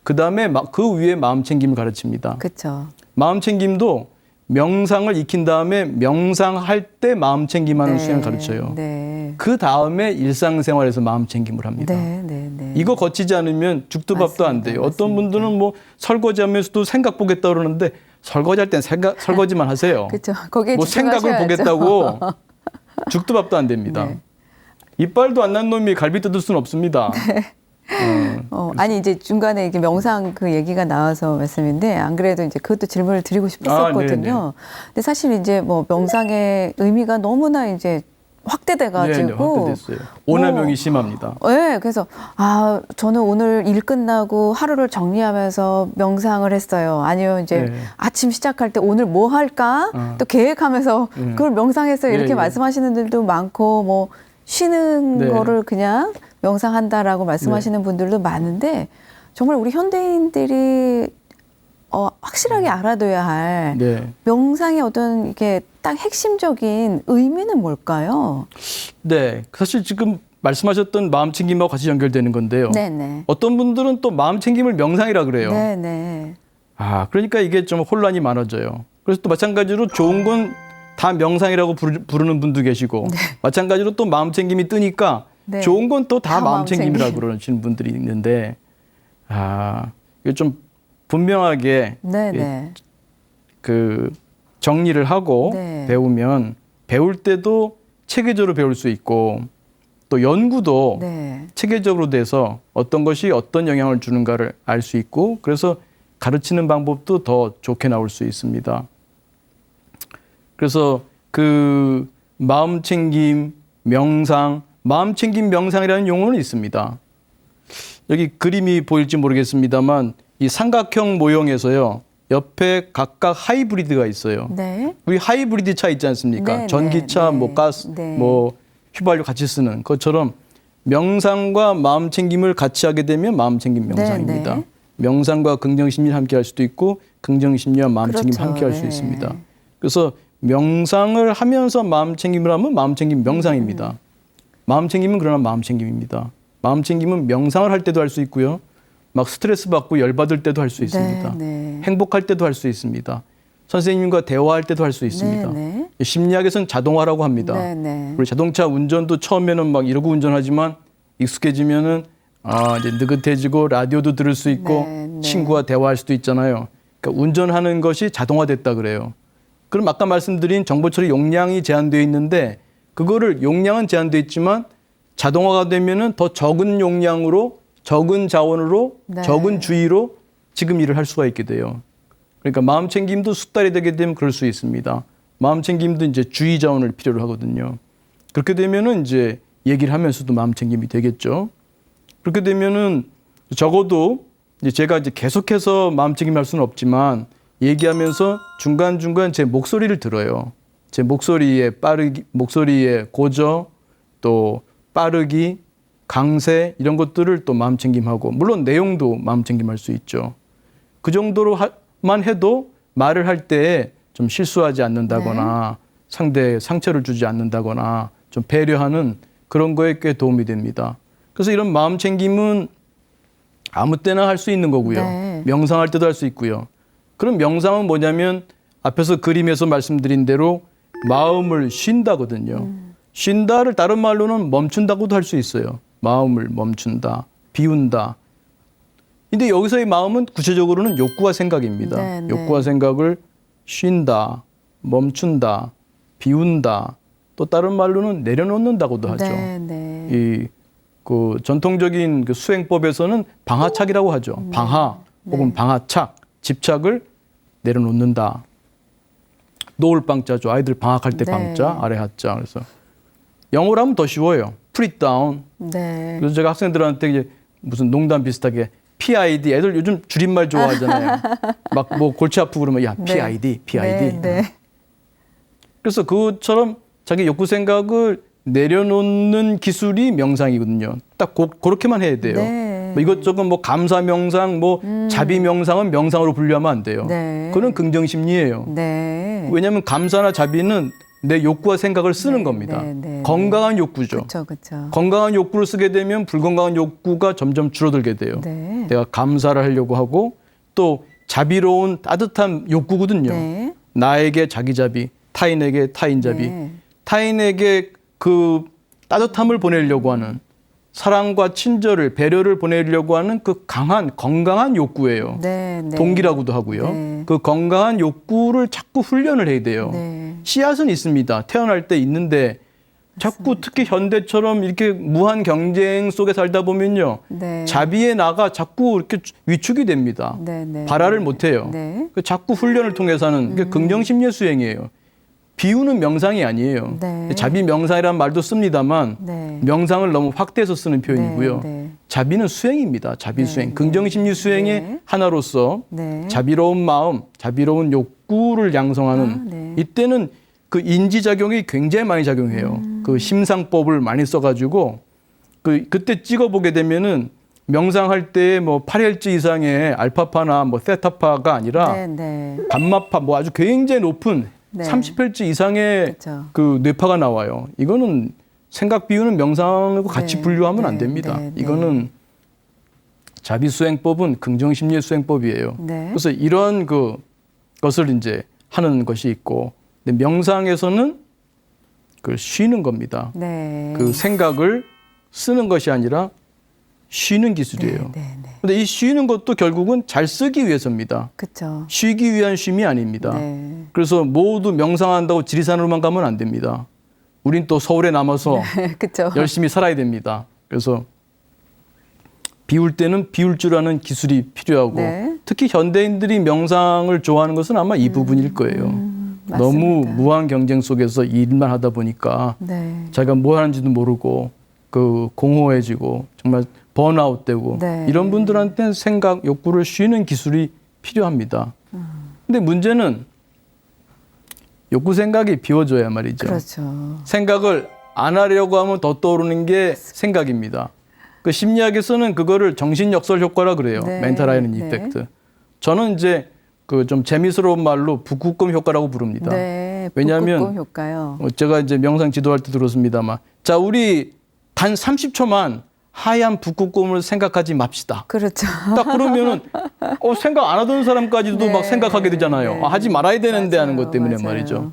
그다음에 그 위에 마음 챙김을 가르칩니다. 그렇죠. 마음 챙김도 명상을 익힌 다음에 명상할 때 마음 챙김하는 네. 수행을 가르쳐요. 네. 그 다음에 일상생활에서 마음 챙김을 합니다. 네, 네, 네. 이거 거치지 않으면 죽도 밥도 안 돼요. 어떤 분들은 뭐 설거지하면서도 생각 보겠다 그러는데 설거지할 땐 설거지만 하세요. 그렇죠. 거기에 뭐 생각을 집중하셔야죠. 보겠다고 죽도 밥도 안 됩니다. 네. 이빨도 안 난 놈이 갈비 뜯을 수는 없습니다. 아니 이제 중간에 이게 명상 그 얘기가 나와서 말씀인데 안 그래도 이제 그것도 질문을 드리고 싶었거든요. 근데 사실 이제 뭐 명상의 의미가 너무나 이제 확대돼가지고 네, 확대됐어요. 오남용이 심합니다. 네, 그래서 저는 오늘 일 끝나고 하루를 정리하면서 명상을 했어요. 아니요, 이제 네. 아침 시작할 때 오늘 뭐 할까 또 계획하면서 그걸 명상했어요. 이렇게 예. 말씀하시는 분들도 많고 뭐 쉬는 네. 거를 그냥 명상한다라고 말씀하시는 분들도 많은데 정말 우리 현대인들이 확실하게 알아둬야 할 네. 명상의 어떤 이게 딱 핵심적인 의미는 뭘까요? 네. 사실 지금 말씀하셨던 마음 챙김하고 같이 연결되는 건데요. 네네. 어떤 분들은 또 마음 챙김을 명상이라 그래요. 네네. 그러니까 이게 좀 혼란이 많아져요. 그래서 또 마찬가지로 좋은 건 다 명상이라고 부르는 분도 계시고 마찬가지로 또 마음 챙김이 뜨니까 네. 좋은 건 또 다 다 마음 마음 챙김이라고 챙김. 그러시는 분들이 있는데 이게 좀 분명하게 네네. 그 정리를 하고 네. 배우면 배울 때도 체계적으로 배울 수 있고 또 연구도 네. 체계적으로 돼서 어떤 것이 어떤 영향을 주는가를 알 수 있고 그래서 가르치는 방법도 더 좋게 나올 수 있습니다. 그래서 그 마음 챙김, 명상, 마음 챙김 명상이라는 용어는 있습니다. 여기 그림이 보일지 모르겠습니다만 이 삼각형 모형에서요. 옆에 각각 하이브리드가 있어요. 네. 우리 하이브리드 차 있지 않습니까? 네, 전기차, 네, 뭐 가스, 네. 뭐 휘발유 같이 쓰는 것처럼 명상과 마음 챙김을 같이 하게 되면 마음 챙김 명상입니다. 네. 명상과 긍정심리를 함께 할 수도 있고 긍정심리와 마음 챙김을 그렇죠. 함께 할 수 네. 있습니다. 그래서 명상을 하면서 마음 챙김을 하면 마음 챙김 명상입니다. 마음 챙김은 그러나 마음 챙김입니다. 마음 챙김은 명상을 할 때도 할 수 있고요. 막 스트레스 받고 열 받을 때도 할 수 있습니다. 네. 행복할 때도 할 수 있습니다. 선생님과 대화할 때도 할 수 있습니다. 네. 심리학에서는 자동화라고 합니다. 네. 우리 자동차 운전도 처음에는 막 이러고 운전하지만 익숙해지면은 이제 느긋해지고 라디오도 들을 수 있고 네. 친구와 대화할 수도 있잖아요. 그러니까 운전하는 것이 자동화됐다 그래요. 그럼 아까 말씀드린 정보 처리 용량이 제한되어 있는데 그거를 용량은 제한되어 있지만 자동화가 되면은 더 적은 용량으로 적은 자원으로 네. 적은 주의로 지금 일을 할 수가 있게 돼요. 그러니까 마음 챙김도 숙달이 되게 되면 그럴 수 있습니다. 마음 챙김도 이제 주의 자원을 필요로 하거든요. 그렇게 되면은 이제 얘기를 하면서도 마음 챙김이 되겠죠. 그렇게 되면은 적어도 이제 제가 이제 계속해서 마음 챙김 할 수는 없지만 얘기하면서 중간중간 제 목소리를 들어요. 제 목소리의 목소리의 고저, 또 빠르기, 강세 이런 것들을 또 마음 챙김하고 물론 내용도 마음 챙김할 수 있죠. 그 정도로만 해도 말을 할 때 좀 실수하지 않는다거나 상대에 상처를 주지 않는다거나 좀 배려하는 그런 거에 꽤 도움이 됩니다. 그래서 이런 마음 챙김은 아무 때나 할 수 있는 거고요. 네. 명상할 때도 할 수 있고요. 그럼 명상은 뭐냐면 앞에서 그림에서 말씀드린 대로 마음을 쉰다거든요. 쉰다를 다른 말로는 멈춘다고도 할 수 있어요. 마음을 멈춘다, 비운다. 근데 여기서의 마음은 구체적으로는 욕구와 생각입니다. 네. 욕구와 생각을 쉰다, 멈춘다, 비운다. 또 다른 말로는 내려놓는다고도 하죠. 네. 이 그 전통적인 그 수행법에서는 방하착이라고 하죠. 방하 혹은 방하착, 집착을 내려놓는다. 놓을 방자죠. 아이들 방학할 때 네. 방자, 아래 하자. 그래서 영어로 하면 더 쉬워요. Put it down. 네. 그래서 제가 학생들한테 이제 무슨 농담 비슷하게 PID, 애들 요즘 줄임말 좋아하잖아요. 막 뭐 골치 아프고 그러면 야 PID, PID. 네. 그래서 그것처럼 자기 욕구 생각을 내려놓는 기술이 명상이거든요. 딱 그렇게만 해야 돼요. 네. 뭐 이것저것 뭐 감사 명상, 뭐 자비 명상은 명상으로 분류하면 안 돼요. 네. 그건 긍정 심리예요. 네. 왜냐하면 감사나 자비는 내 욕구와 생각을 쓰는 겁니다. 네. 건강한 욕구죠. 그렇죠. 건강한 욕구를 쓰게 되면 불건강한 욕구가 점점 줄어들게 돼요. 네. 내가 감사를 하려고 하고 또 자비로운 따뜻한 욕구거든요. 네. 나에게 자기 자비, 타인에게 타인 자비, 네. 타인에게 그 따뜻함을 보내려고 하는 사랑과 친절을 배려를 보내려고 하는 그 강한 건강한 욕구예요. 네. 동기라고도 하고요. 네. 그 건강한 욕구를 자꾸 훈련을 해야 돼요. 네. 씨앗은 있습니다. 태어날 때 있는데 자꾸 특히 현대처럼 이렇게 무한 경쟁 속에 살다 보면요. 네. 자비의 나가 자꾸 이렇게 위축이 됩니다. 네. 발화를 못 해요. 네. 자꾸 훈련을 통해서 하는 게 긍정 심리 수행이에요. 비우는 명상이 아니에요. 네. 자비 명상이라는 말도 씁니다만 네. 명상을 너무 확대해서 쓰는 표현이고요. 네. 자비는 수행입니다. 자비 네. 수행. 긍정 심리 수행의 네. 하나로서 네. 자비로운 마음, 자비로운 욕구를 양성하는 네. 이때는 그 인지작용이 굉장히 많이 작용해요. 그 심상법을 많이 써가지고 그때 찍어보게 되면은 명상할 때 뭐 8Hz 이상의 알파파나 뭐 세타파가 아니라 네. 감마파 뭐 아주 굉장히 높은 네. 30Hz 이상의 그렇죠. 그 뇌파가 나와요. 이거는 생각 비유는 명상하고 같이 네, 분류하면 안 네, 됩니다. 네, 네. 이거는 자비수행법은 긍정심리의 수행법이에요. 네. 그래서 이런 것을 이제 하는 것이 있고, 근데 명상에서는 그 쉬는 겁니다. 네. 그 생각을 쓰는 것이 아니라 쉬는 기술이에요. 네, 네. 근데 이 쉬는 것도 결국은 잘 쓰기 위해서입니다. 그렇죠. 쉬기 위한 쉼이 아닙니다. 네. 그래서 모두 명상한다고 지리산으로만 가면 안 됩니다. 우린 또 서울에 남아서 그렇죠. 열심히 살아야 됩니다. 그래서 비울 때는 비울 줄 아는 기술이 필요하고 네. 특히 현대인들이 명상을 좋아하는 것은 아마 이 부분일 거예요. 너무 맞습니다. 무한 경쟁 속에서 일만 하다 보니까 네. 자기가 뭐 하는지도 모르고 그 공허해지고 정말 번아웃되고 네. 이런 분들한테는 생각, 욕구를 쉬는 기술이 필요합니다. 근데 문제는 욕구 생각이 비워져야 말이죠. 그렇죠. 생각을 안 하려고 하면 더 떠오르는 게 생각입니다. 그 심리학에서는 그거를 정신역설 효과라 그래요. 네. 멘탈 아이런 네. 이펙트. 저는 이제 그 좀 재미스러운 말로 북극곰 효과라고 부릅니다. 네. 왜냐하면 북극곰 효과요. 제가 이제 명상 지도할 때 들었습니다만, 자 우리 단 30초만 하얀 북극곰을 생각하지 맙시다. 그렇죠. 딱 그러면은 생각 안 하던 사람까지도 네. 막 생각하게 되잖아요. 네. 하지 말아야 되는데 하는 맞아요. 것 때문에 맞아요. 말이죠.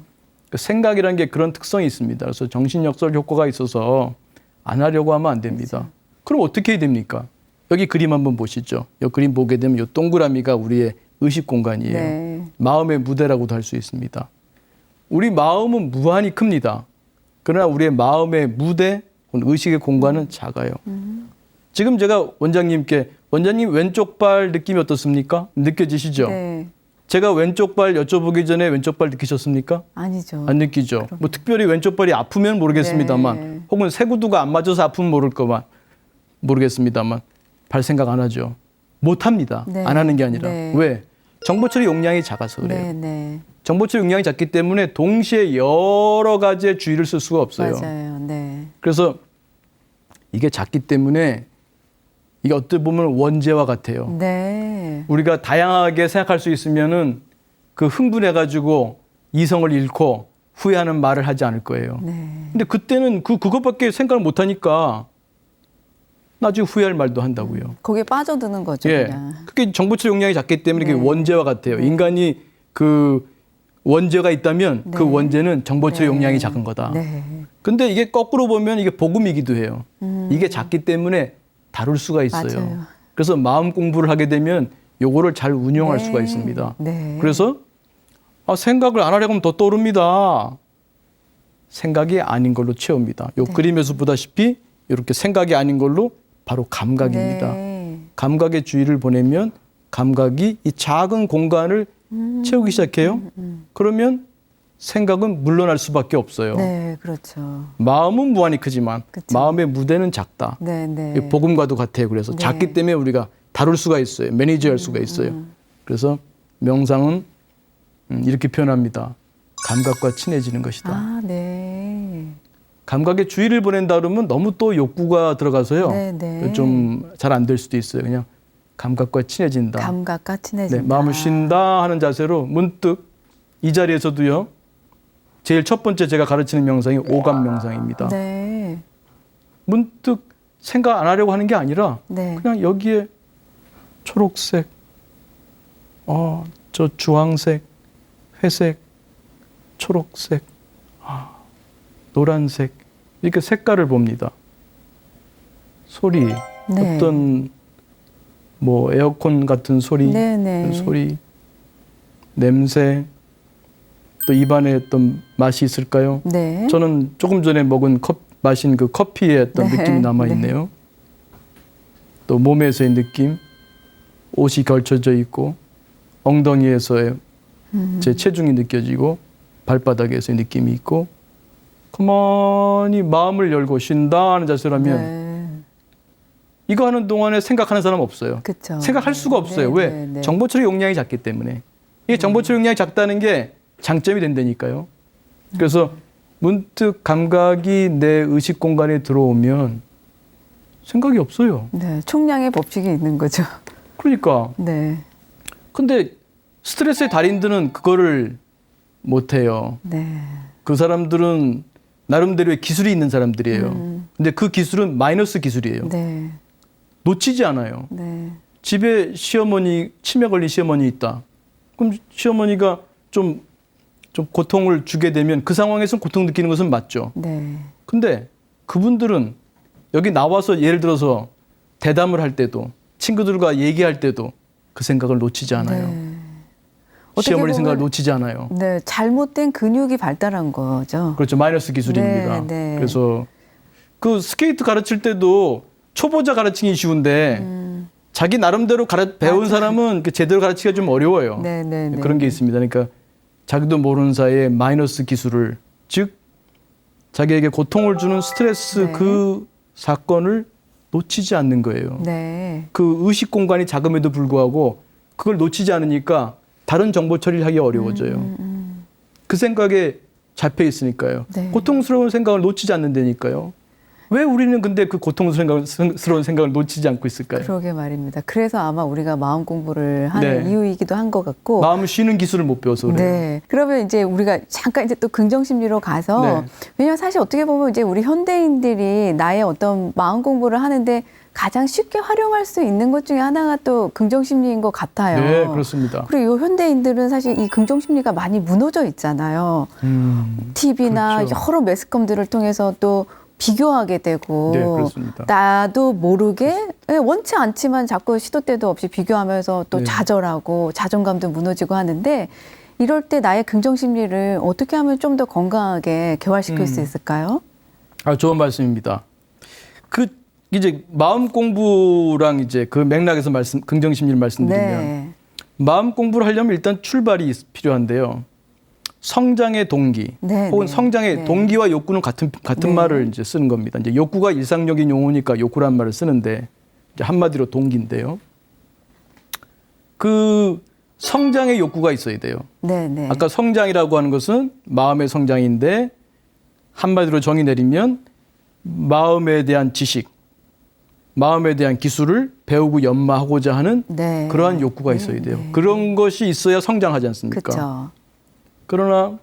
그 생각이라는 게 그런 특성이 있습니다. 그래서 정신역설 효과가 있어서 안 하려고 하면 안 됩니다. 그렇죠. 그럼 어떻게 해야 됩니까? 여기 그림 한번 보시죠. 이 그림 보게 되면 이 동그라미가 우리의 의식 공간이에요. 네. 마음의 무대라고도 할 수 있습니다. 우리 마음은 무한히 큽니다. 그러나 우리의 마음의 무대, 의식의 공간은 작아요. 지금 제가 원장님 왼쪽 발 느낌이 어떻습니까? 느껴지시죠? 네. 제가 왼쪽 발 여쭤보기 전에 왼쪽 발 느끼셨습니까? 아니죠. 안 느끼죠. 뭐 특별히 왼쪽 발이 아프면 모르겠습니다만, 네. 혹은 세구두가 안 맞아서 아프면 모르겠습니다만, 발 생각 안 하죠. 못 합니다. 네. 안 하는 게 아니라. 네. 왜? 정보 처리 용량이 작아서 그래요. 네, 네. 정보 처리 용량이 작기 때문에 동시에 여러 가지의 주의를 쓸 수가 없어요. 맞아요. 네. 그래서 이게 작기 때문에 이게 어떻게 보면 원죄와 같아요. 네. 우리가 다양하게 생각할 수 있으면은 그 흥분해가지고 이성을 잃고 후회하는 말을 하지 않을 거예요. 네. 근데 그때는 그것밖에 생각을 못 하니까 나중에 후회할 말도 한다고요. 거기에 빠져드는 거죠. 예. 그냥. 그게 정보처리 용량이 작기 때문에 네. 그게 원죄와 같아요. 인간이 그 원죄가 있다면 네. 그 원죄는 정보처리 네. 용량이 작은 거다. 네. 근데 이게 거꾸로 보면 이게 복음이기도 해요. 이게 작기 때문에 다룰 수가 있어요. 맞아요. 그래서 마음 공부를 하게 되면 요거를 잘 운용할 네. 수가 있습니다. 네. 그래서 생각을 안 하려고 하면 더 떠오릅니다. 생각이 아닌 걸로 채웁니다. 요 네. 그림에서 보다시피 이렇게 생각이 아닌 걸로 바로 감각입니다. 네. 감각의 주의를 보내면 감각이 이 작은 공간을 채우기 시작해요. 그러면 생각은 물러날 수밖에 없어요. 네, 그렇죠. 마음은 무한히 크지만 그쵸. 마음의 무대는 작다. 네, 네. 이게 복음과도 같아요. 그래서 네. 작기 때문에 우리가 다룰 수가 있어요. 매니저할 수가 있어요. 그래서 명상은 이렇게 표현합니다. 감각과 친해지는 것이다. 아, 네. 감각에 주의를 보낸다 그러면 너무 또 욕구가 들어가서요. 네, 네. 좀 잘 안 될 수도 있어요. 그냥 감각과 친해진다. 감각과 네, 친해진다. 마음을 쉰다 하는 자세로 문득 이 자리에서도요. 제일 첫 번째 제가 가르치는 명상이 오감 명상입니다. 네. 문득 생각 안 하려고 하는 게 아니라 네. 그냥 여기에 초록색, 저 주황색, 회색, 초록색, 노란색 이렇게 색깔을 봅니다. 소리, 네. 어떤 뭐 에어컨 같은 소리, 네, 네. 소리, 냄새, 또 입안에 어떤 맛이 있을까요? 네. 저는 조금 전에 마신 그 커피의 어떤 네. 느낌이 남아 있네요. 또 몸에서의 느낌, 옷이 걸쳐져 있고 엉덩이에서의 제 체중이 느껴지고 발바닥에서의 느낌이 있고 가만히 마음을 열고 쉰다 하는 자세라면 네. 이거 하는 동안에 생각하는 사람 없어요. 그쵸. 생각할 수가 없어요. 네, 왜? 네, 네. 정보 처리 용량이 작기 때문에. 이게 정보 처리 용량이 작다는 게 장점이 된다니까요. 그래서 문득 감각이 내 의식 공간에 들어오면 생각이 없어요. 네. 총량의 법칙이 있는 거죠. 그러니까. 네. 근데 스트레스의 달인들은 그거를 못 해요. 네. 그 사람들은 나름대로의 기술이 있는 사람들이에요. 근데 그 기술은 마이너스 기술이에요. 네. 놓치지 않아요. 네. 집에 시어머니, 치매 걸린 시어머니 있다. 그럼 시어머니가 좀 고통을 주게 되면 그 상황에서 고통 느끼는 것은 맞죠. 네. 근데 그분들은 여기 나와서 예를 들어서 대담을 할 때도 친구들과 얘기할 때도 그 생각을 놓치지 않아요. 네. 시어머니 어떻게 생각을 보면 놓치지 않아요. 네, 잘못된 근육이 발달한 거죠. 그렇죠. 마이너스 기술입니다. 네, 네. 그래서 그 스케이트 가르칠 때도 초보자 가르치기 쉬운데 자기 나름대로 배운 맞아요. 사람은 그 제대로 가르치기가 좀 어려워요. 네, 네, 네. 그런 게 있습니다. 그러니까 자기도 모르는 사이에 마이너스 기술을, 즉 자기에게 고통을 주는 스트레스 네. 그 사건을 놓치지 않는 거예요. 네. 그 의식 공간이 작음에도 불구하고 그걸 놓치지 않으니까 다른 정보 처리를 하기 어려워져요. 그 생각에 잡혀 있으니까요. 네. 고통스러운 생각을 놓치지 않는다니까요. 왜 우리는 근데 그 고통스러운 생각을 놓치지 않고 있을까요? 그러게 말입니다. 그래서 아마 우리가 마음 공부를 하는 네. 이유이기도 한 것 같고. 마음을 쉬는 기술을 못 배워서 그래요. 네. 그러면 이제 우리가 잠깐 이제 또 긍정 심리로 가서 네. 왜냐하면 사실 어떻게 보면 이제 우리 현대인들이 나의 어떤 마음 공부를 하는데 가장 쉽게 활용할 수 있는 것 중에 하나가 또 긍정 심리인 것 같아요. 네, 그렇습니다. 그리고 이 현대인들은 사실 이 긍정 심리가 많이 무너져 있잖아요. TV나 그렇죠. 여러 매스컴들을 통해서 또 비교하게 되고 네, 그렇습니다. 나도 모르게 원치 않지만 자꾸 시도 때도 없이 비교하면서 또 네. 좌절하고 자존감도 무너지고 하는데 이럴 때 나의 긍정 심리를 어떻게 하면 좀 더 건강하게 개화시킬 수 있을까요? 아, 좋은 말씀입니다. 그 이제 마음 공부랑 이제 그 맥락에서 긍정 심리를 말씀드리면 네. 마음 공부를 하려면 일단 출발이 필요한데요. 성장의 동기 네, 혹은 네, 성장의 네. 동기와 욕구는 같은 네. 말을 이제 쓰는 겁니다. 이제 욕구가 일상적인 용어니까 욕구란 말을 쓰는데 이제 한마디로 동기인데요. 그 성장의 욕구가 있어야 돼요. 네, 네. 아까 성장이라고 하는 것은 마음의 성장인데 한마디로 정의 내리면 마음에 대한 지식, 마음에 대한 기술을 배우고 연마하고자 하는 네. 그러한 욕구가 있어야 돼요. 네. 그런 것이 있어야 성장하지 않습니까? 그렇죠. 그러나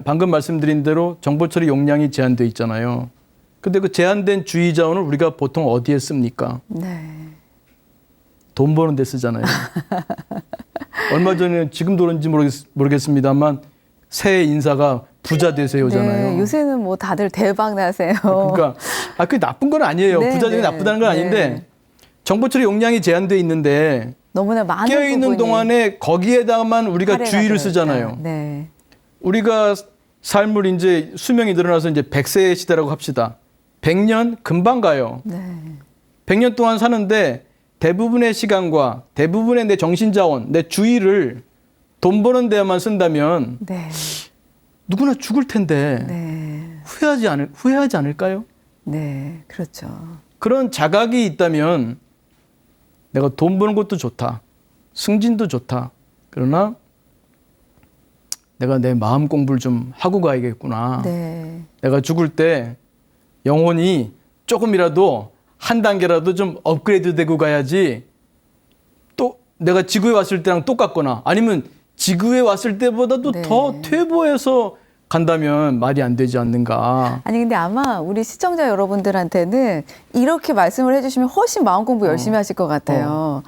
방금 말씀드린 대로 정보 처리 용량이 제한되어 있잖아요. 근데 그 제한된 주의 자원을 우리가 보통 어디에 씁니까? 네. 돈 버는 데 쓰잖아요. 얼마 전에 지금도 그런지 모르겠습니다만 새 인사가 부자 되세요잖아요. 네, 요새는 뭐 다들 대박 나세요. 그러니까 그게 나쁜 건 아니에요. 네, 부자 되는 게 네. 나쁘다는 건 아닌데 네. 정보 처리 용량이 제한되어 있는데 너무나 많은 깨어 있는 부분이 동안에 거기에다만 우리가 할애가 주의를 들어있다. 쓰잖아요. 네. 우리가 삶을 이제 수명이 늘어나서 이제 100세 시대라고 합시다. 100년 금방 가요. 네. 100년 동안 사는데 대부분의 시간과 대부분의 내 정신자원, 내 주의를 돈 버는 데만 쓴다면 네. 누구나 죽을 텐데 네. 후회하지 않을까요? 네. 그렇죠. 그런 자각이 있다면 내가 돈 버는 것도 좋다. 승진도 좋다. 그러나 내가 내 마음 공부를 좀 하고 가야겠구나. 네. 내가 죽을 때 영혼이 조금이라도 한 단계라도 좀 업그레이드 되고 가야지 또 내가 지구에 왔을 때랑 똑같거나 아니면 지구에 왔을 때보다도 네. 더 퇴보해서 간다면 말이 안 되지 않는가. 아니 근데 아마 우리 시청자 여러분들한테는 이렇게 말씀을 해주시면 훨씬 마음 공부 열심히 하실 것 같아요.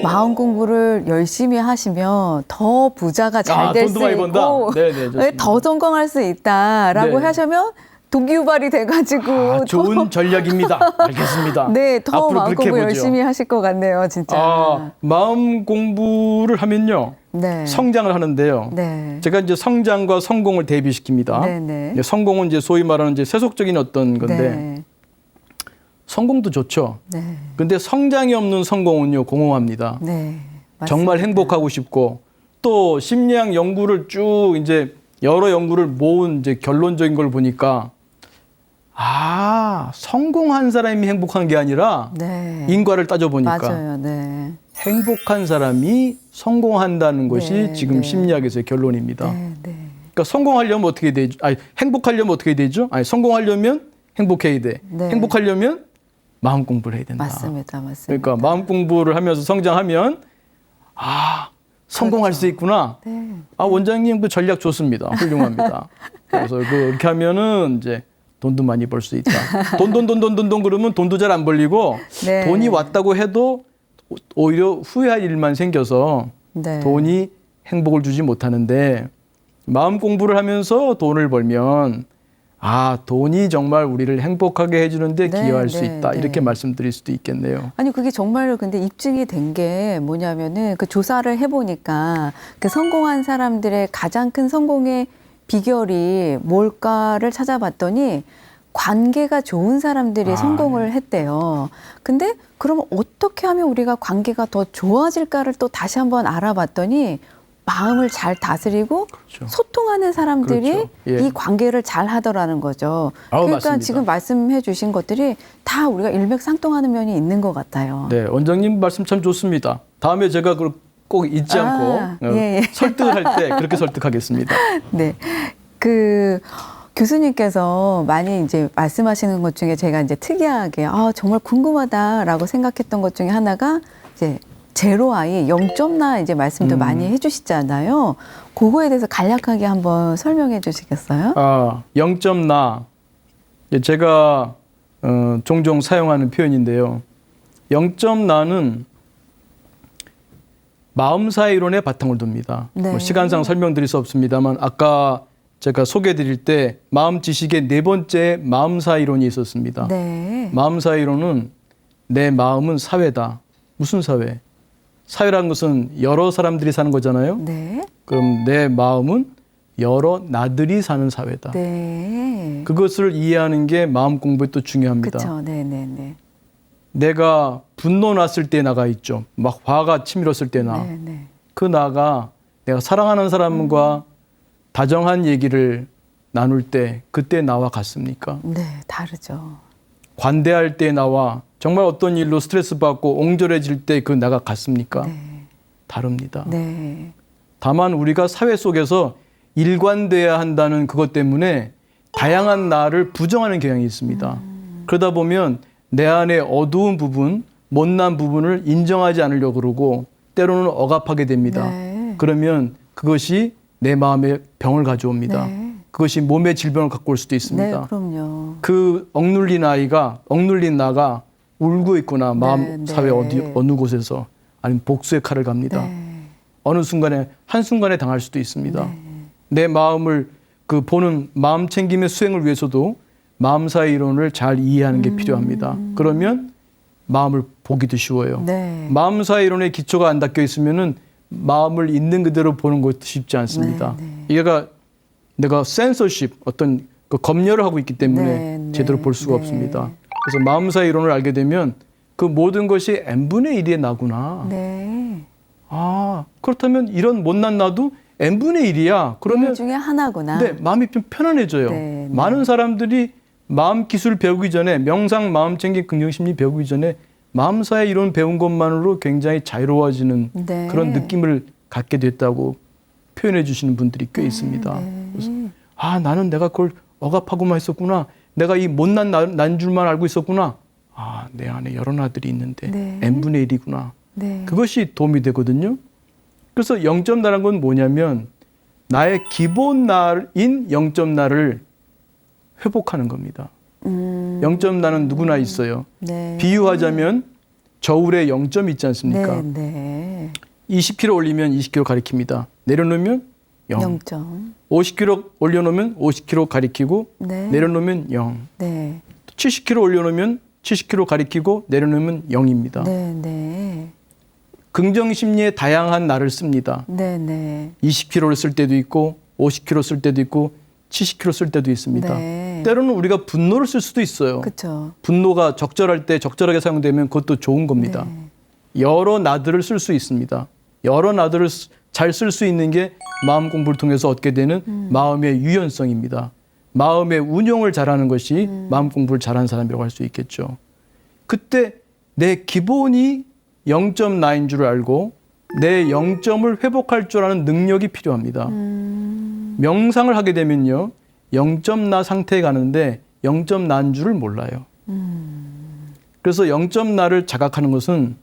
마음 공부를 열심히 하시면 더 부자가 잘 될 돈도 수 많이 번다? 있고 네네, 좋습니다. 더 성공할 수 있다라고 네. 하시면 동기유발이 돼가지고 좋은 전략입니다. 알겠습니다. 네, 더 앞으로 마음 그렇게 공부 해보죠. 열심히 하실 것 같네요, 진짜. 마음 공부를 하면요. 네. 성장을 하는데요. 네. 제가 이제 성장과 성공을 대비시킵니다. 네네. 이제 성공은 이제 소위 말하는 이제 세속적인 어떤 건데 네. 성공도 좋죠. 네. 근데 성장이 없는 성공은요 공허합니다. 네. 정말 맞습니다. 행복하고 싶고 또 심리학 연구를 쭉 이제 여러 연구를 모은 이제 결론적인 걸 보니까 성공한 사람이 행복한 게 아니라 네. 인과를 따져보니까 맞아요. 네. 행복한 사람이 성공한다는 것이 네, 지금 네. 심리학에서의 결론입니다. 네. 네. 그러니까 성공하려면 어떻게 되죠? 행복하려면 어떻게 되죠? 성공하려면 행복해야 돼. 네. 행복하려면 마음 공부를 해야 된다. 맞습니다. 맞습니다. 그러니까 마음 공부를 하면서 성장하면 성공할 수 있구나. 네. 아, 원장님 그 전략 좋습니다. 훌륭합니다. 그래서 그렇게 하면은 이제 돈도 많이 벌 수 있다. 돈 그러면 돈도 잘 안 벌리고 네. 돈이 왔다고 해도 오히려 후회할 일만 생겨서 네. 돈이 행복을 주지 못하는데 마음 공부를 하면서 돈을 벌면 아, 돈이 정말 우리를 행복하게 해주는데 네, 기여할 수 네, 있다. 네. 이렇게 말씀드릴 수도 있겠네요. 아니 그게 정말로 근데 입증이 된 게 뭐냐면은 그 조사를 해보니까 그 성공한 사람들의 가장 큰 성공의 비결이 뭘까를 찾아봤더니 관계가 좋은 사람들이 성공을 했대요. 근데 그러면 어떻게 하면 우리가 관계가 더 좋아질까를 또 다시 한번 알아봤더니 마음을 잘 다스리고 그렇죠. 소통하는 사람들이 그렇죠. 예. 이 관계를 잘 하더라는 거죠. 아우, 그러니까 맞습니다. 지금 말씀해 주신 것들이 다 우리가 일맥상통하는 면이 있는 것 같아요. 네, 원장님 말씀 참 좋습니다. 다음에 제가 그걸 꼭 잊지 않고 예, 예. 설득을 할 때 그렇게 설득하겠습니다. 네. 그 교수님께서 많이 이제 말씀하시는 것 중에 제가 이제 특이하게 정말 궁금하다라고 생각했던 것 중에 하나가 이제 제로아이 0.나 이제 말씀도 많이 해주시잖아요. 그거에 대해서 간략하게 한번 설명해 주시겠어요? 0.나 제가 종종 사용하는 표현인데요. 0.나는 마음사 이론에 바탕을 둡니다. 네. 뭐 시간상 설명드릴 수 없습니다만 아까 제가 소개해드릴 때 마음 지식의 네 번째 마음사 이론이 있었습니다. 네. 마음사 이론은 내 마음은 사회다. 무슨 사회? 사회라는 것은 여러 사람들이 사는 거잖아요. 네. 그럼 내 마음은 여러 나들이 사는 사회다. 네. 그것을 이해하는 게 마음 공부에 또 중요합니다. 그렇죠. 네, 네, 네. 내가 분노 났을 때 나가 있죠. 막 화가 치밀었을 때 나. 네, 네. 그 나가 내가 사랑하는 사람과 다정한 얘기를 나눌 때 그때 나와 같습니까? 네, 다르죠. 관대할 때 나와 정말 어떤 일로 스트레스 받고 옹졸해질 때 그 나가 같습니까? 네. 다릅니다. 네. 다만 우리가 사회 속에서 일관돼야 한다는 그것 때문에 다양한 나를 부정하는 경향이 있습니다. 그러다 보면 내 안에 어두운 부분, 못난 부분을 인정하지 않으려고 그러고 때로는 억압하게 됩니다. 네. 그러면 그것이 내 마음에 병을 가져옵니다. 네. 그것이 몸의 질병을 갖고 올 수도 네, 있습니다. 그럼요. 그 억눌린 나가 울고 있구나. 마음 네, 사회 네. 어느 곳에서 아니면 복수의 칼을 갑니다. 네. 어느 순간에 한순간에 당할 수도 있습니다. 네. 내 마음을 그 보는 마음 챙김의 수행을 위해서도 마음사 이론을 잘 이해하는 게 필요합니다. 그러면 마음을 보기도 쉬워요. 네. 마음사 이론의 기초가 안 닦여 있으면은 마음을 있는 그대로 보는 것도 쉽지 않습니다. 네, 네. 이게가 내가 센서십 어떤 그 검열을 하고 있기 때문에 네, 네, 제대로 볼 수가 네. 없습니다. 그래서 마음사 이론을 알게 되면 그 모든 것이 n분의 1의 나구나. 네. 아, 그렇다면 이런 못난 나도 n분의 1이야. 그러면 일 중에 하나구나. 네, 마음이 좀 편안해져요. 네, 네. 많은 사람들이 마음 기술 배우기 전에 명상 마음 챙김 긍정심리 배우기 전에 마음사의 이론 배운 것만으로 굉장히 자유로워지는 네. 그런 느낌을 갖게 됐다고 표현해 주시는 분들이 꽤 있습니다. 네. 그래서 아, 나는 내가 그걸 억압하고만 있었구나. 내가 이 못난 난 줄만 알고 있었구나. 아, 내 안에 여러 나들이 있는데 네. n분의 1이구나. 네. 그것이 도움이 되거든요. 그래서 0.나라는 건 뭐냐면 나의 기본 나인 0.나를 회복하는 겁니다. 0.나는 누구나 있어요. 네. 비유하자면 저울에 0점 있지 않습니까? 네, 네. 20kg 올리면 20kg 가리킵니다. 내려놓으면 0. 0점. 50kg 올려놓으면 50kg 가리키고 네. 내려놓으면 0. 네. 70kg 올려놓으면 70kg 가리키고 내려놓으면 0입니다. 네, 네. 긍정심리의 다양한 날을 씁니다. 네, 네. 20kg를 쓸 때도 있고 50kg 쓸 때도 있고 70kg 쓸 때도 있습니다. 네. 때로는 우리가 분노를 쓸 수도 있어요. 그렇죠. 분노가 적절할 때 적절하게 사용되면 그것도 좋은 겁니다. 네. 여러 나들을 쓸 수 있습니다. 여러 나들을 잘 쓸 수 있는 게 마음 공부를 통해서 얻게 되는 마음의 유연성입니다. 마음의 운용을 잘하는 것이 마음 공부를 잘하는 사람이라고 할 수 있겠죠. 그때 내 기본이 0.9인 줄 알고 내 0점을 회복할 줄 아는 능력이 필요합니다. 명상을 하게 되면요. 0.나 상태에 가는데 0.나인 줄을 몰라요. 그래서 0.나를 자각하는 것은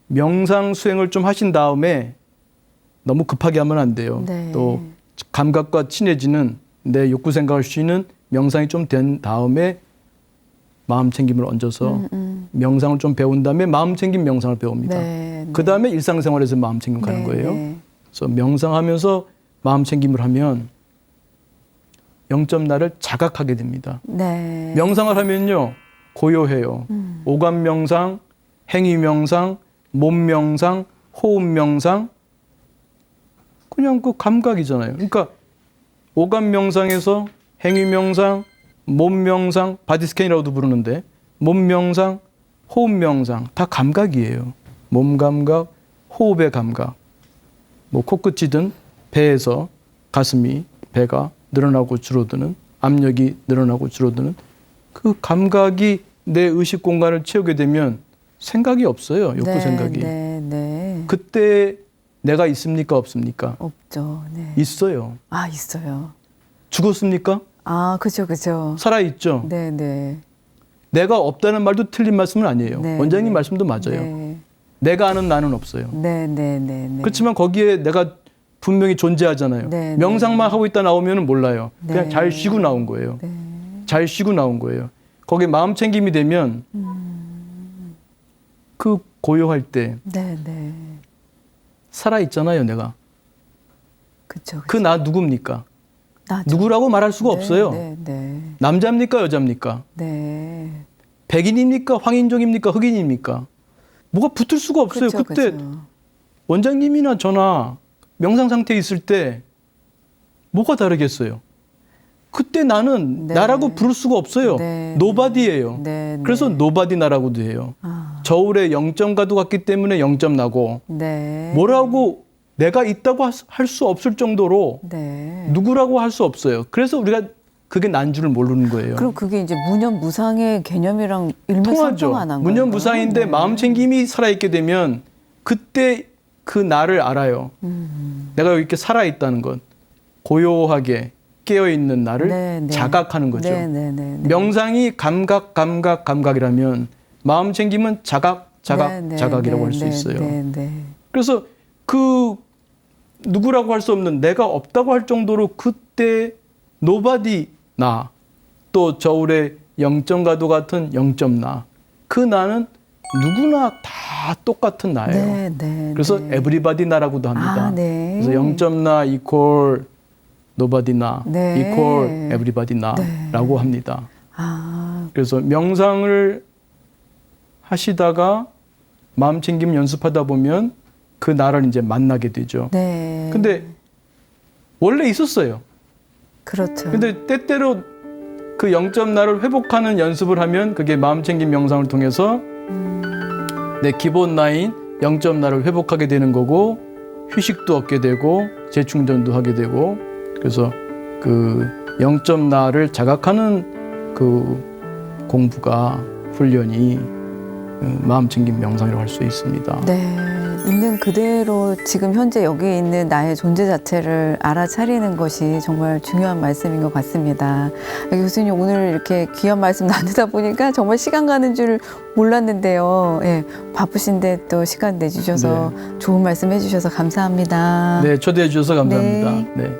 명상 수행을 좀 하신 다음에 너무 급하게 하면 안 돼요. 네. 또 감각과 친해지는 내 욕구 생각할 수 있는 명상이 좀 된 다음에 마음 챙김을 얹어서 명상을 좀 배운 다음에 마음 챙김 명상을 배웁니다. 네, 그 다음에 일상생활에서 마음 챙김 가는 네, 거예요. 네. 그래서 명상하면서 마음 챙김을 하면 영점 나를 자각하게 됩니다. 네. 명상을 하면요 고요해요. 오감 명상, 행위 명상, 몸 명상, 호흡 명상, 그냥 그 감각이잖아요. 그러니까 오감 명상에서 행위 명상, 몸 명상, 바디 스캔이라고도 부르는데 몸 명상, 호흡 명상 다 감각이에요. 몸 감각, 호흡의 감각. 뭐 코끝이든 배에서 가슴이 배가 늘어나고 줄어드는 압력이 늘어나고 줄어드는 그 감각이 내 의식 공간을 채우게 되면 생각이 없어요. 욕구 네, 생각이. 네, 네. 그때 내가 있습니까? 없습니까? 없죠. 네. 있어요. 아, 있어요. 죽었습니까? 아, 그죠, 그죠. 살아있죠. 네, 네. 내가 없다는 말도 틀린 말씀은 아니에요. 네, 원장님 네. 말씀도 맞아요. 네, 내가 아는 나는 없어요. 네, 네, 네. 네. 그렇지만 거기에 내가 분명히 존재하잖아요. 네, 명상만 하고 있다 나오면 몰라요. 그냥 네. 잘 쉬고 나온 거예요. 네. 잘 쉬고 나온 거예요. 거기에 마음 챙김이 되면 그 고요할 때 네, 네. 살아있잖아요, 내가. 그쵸, 그 나 누굽니까? 나죠. 누구라고 말할 수가 네, 없어요. 네, 네. 남자입니까? 여자입니까? 네. 백인입니까? 황인종입니까? 흑인입니까? 뭐가 붙을 수가 없어요. 그쵸, 그때 그쵸. 원장님이나 저나 명상 상태에 있을 때 뭐가 다르겠어요? 그때 나는 네. 나라고 부를 수가 없어요. 네. 노바디예요. 네, 네. 그래서 노바디 나라고도 해요. 아, 저울에 0점 가도 갔기 때문에 0점 나고 네. 뭐라고 내가 있다고 할 수 없을 정도로 네. 누구라고 할 수 없어요. 그래서 우리가 그게 난 줄을 모르는 거예요. 그럼 그게 이제 무념무상의 개념이랑 통하죠. 일맥상통하는 거예요. 무념무상인데 마음 챙김이 살아있게 되면 그때 그 나를 알아요. 내가 여기 이렇게 살아있다는 것. 고요하게 깨어있는 나를 네, 네. 자각하는 거죠. 네, 네, 네, 네. 명상이 감각이라면 마음 챙김은 자각이라고 할 수 있어요. 네, 네. 그래서 그 누구라고 할 수 없는 내가 없다고 할 정도로 그때 노바디 나, 또 저울에 0점 가도 같은 0점 나. 그 나는 누구나 다 똑같은 나예요. 네, 네. 그래서 네. 에브리바디 나라고도 합니다. 아, 네. 그래서 0점 나 이퀄 노바디 나 네. 이퀄 에브리바디 나라고 합니다. 아, 그래서 명상을 하시다가 마음 챙김 연습하다 보면 그 나를 이제 만나게 되죠. 네. 근데 원래 있었어요. 그렇죠. 근데 때때로 그 0점 나를 회복하는 연습을 하면 그게 마음 챙김 명상을 통해서 내 기본 나인 0점 나를 회복하게 되는 거고 휴식도 얻게 되고 재충전도 하게 되고 그래서 그 0점 나를 자각하는 그 공부가 훈련이 마음 챙김 명상이라고 할 수 있습니다. 네. 있는 그대로 지금 현재 여기 있는 나의 존재 자체를 알아차리는 것이 정말 중요한 말씀인 것 같습니다. 교수님 오늘 이렇게 귀한 말씀 나누다 보니까 정말 시간 가는 줄 몰랐는데요. 예, 바쁘신데 또 시간 내주셔서 좋은 말씀 해주셔서 감사합니다. 네, 초대해 주셔서 감사합니다. 네.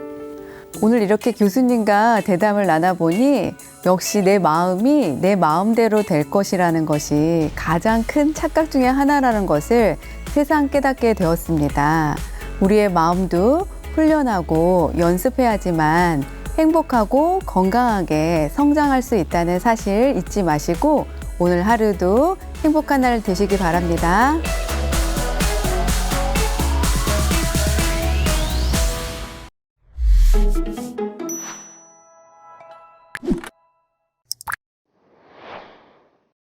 오늘 이렇게 교수님과 대담을 나눠보니 역시 내 마음이 내 마음대로 될 것이라는 것이 가장 큰 착각 중에 하나라는 것을 새삼 깨닫게 되었습니다. 우리의 마음도 훈련하고 연습해야지만 행복하고 건강하게 성장할 수 있다는 사실 잊지 마시고 오늘 하루도 행복한 날 되시기 바랍니다.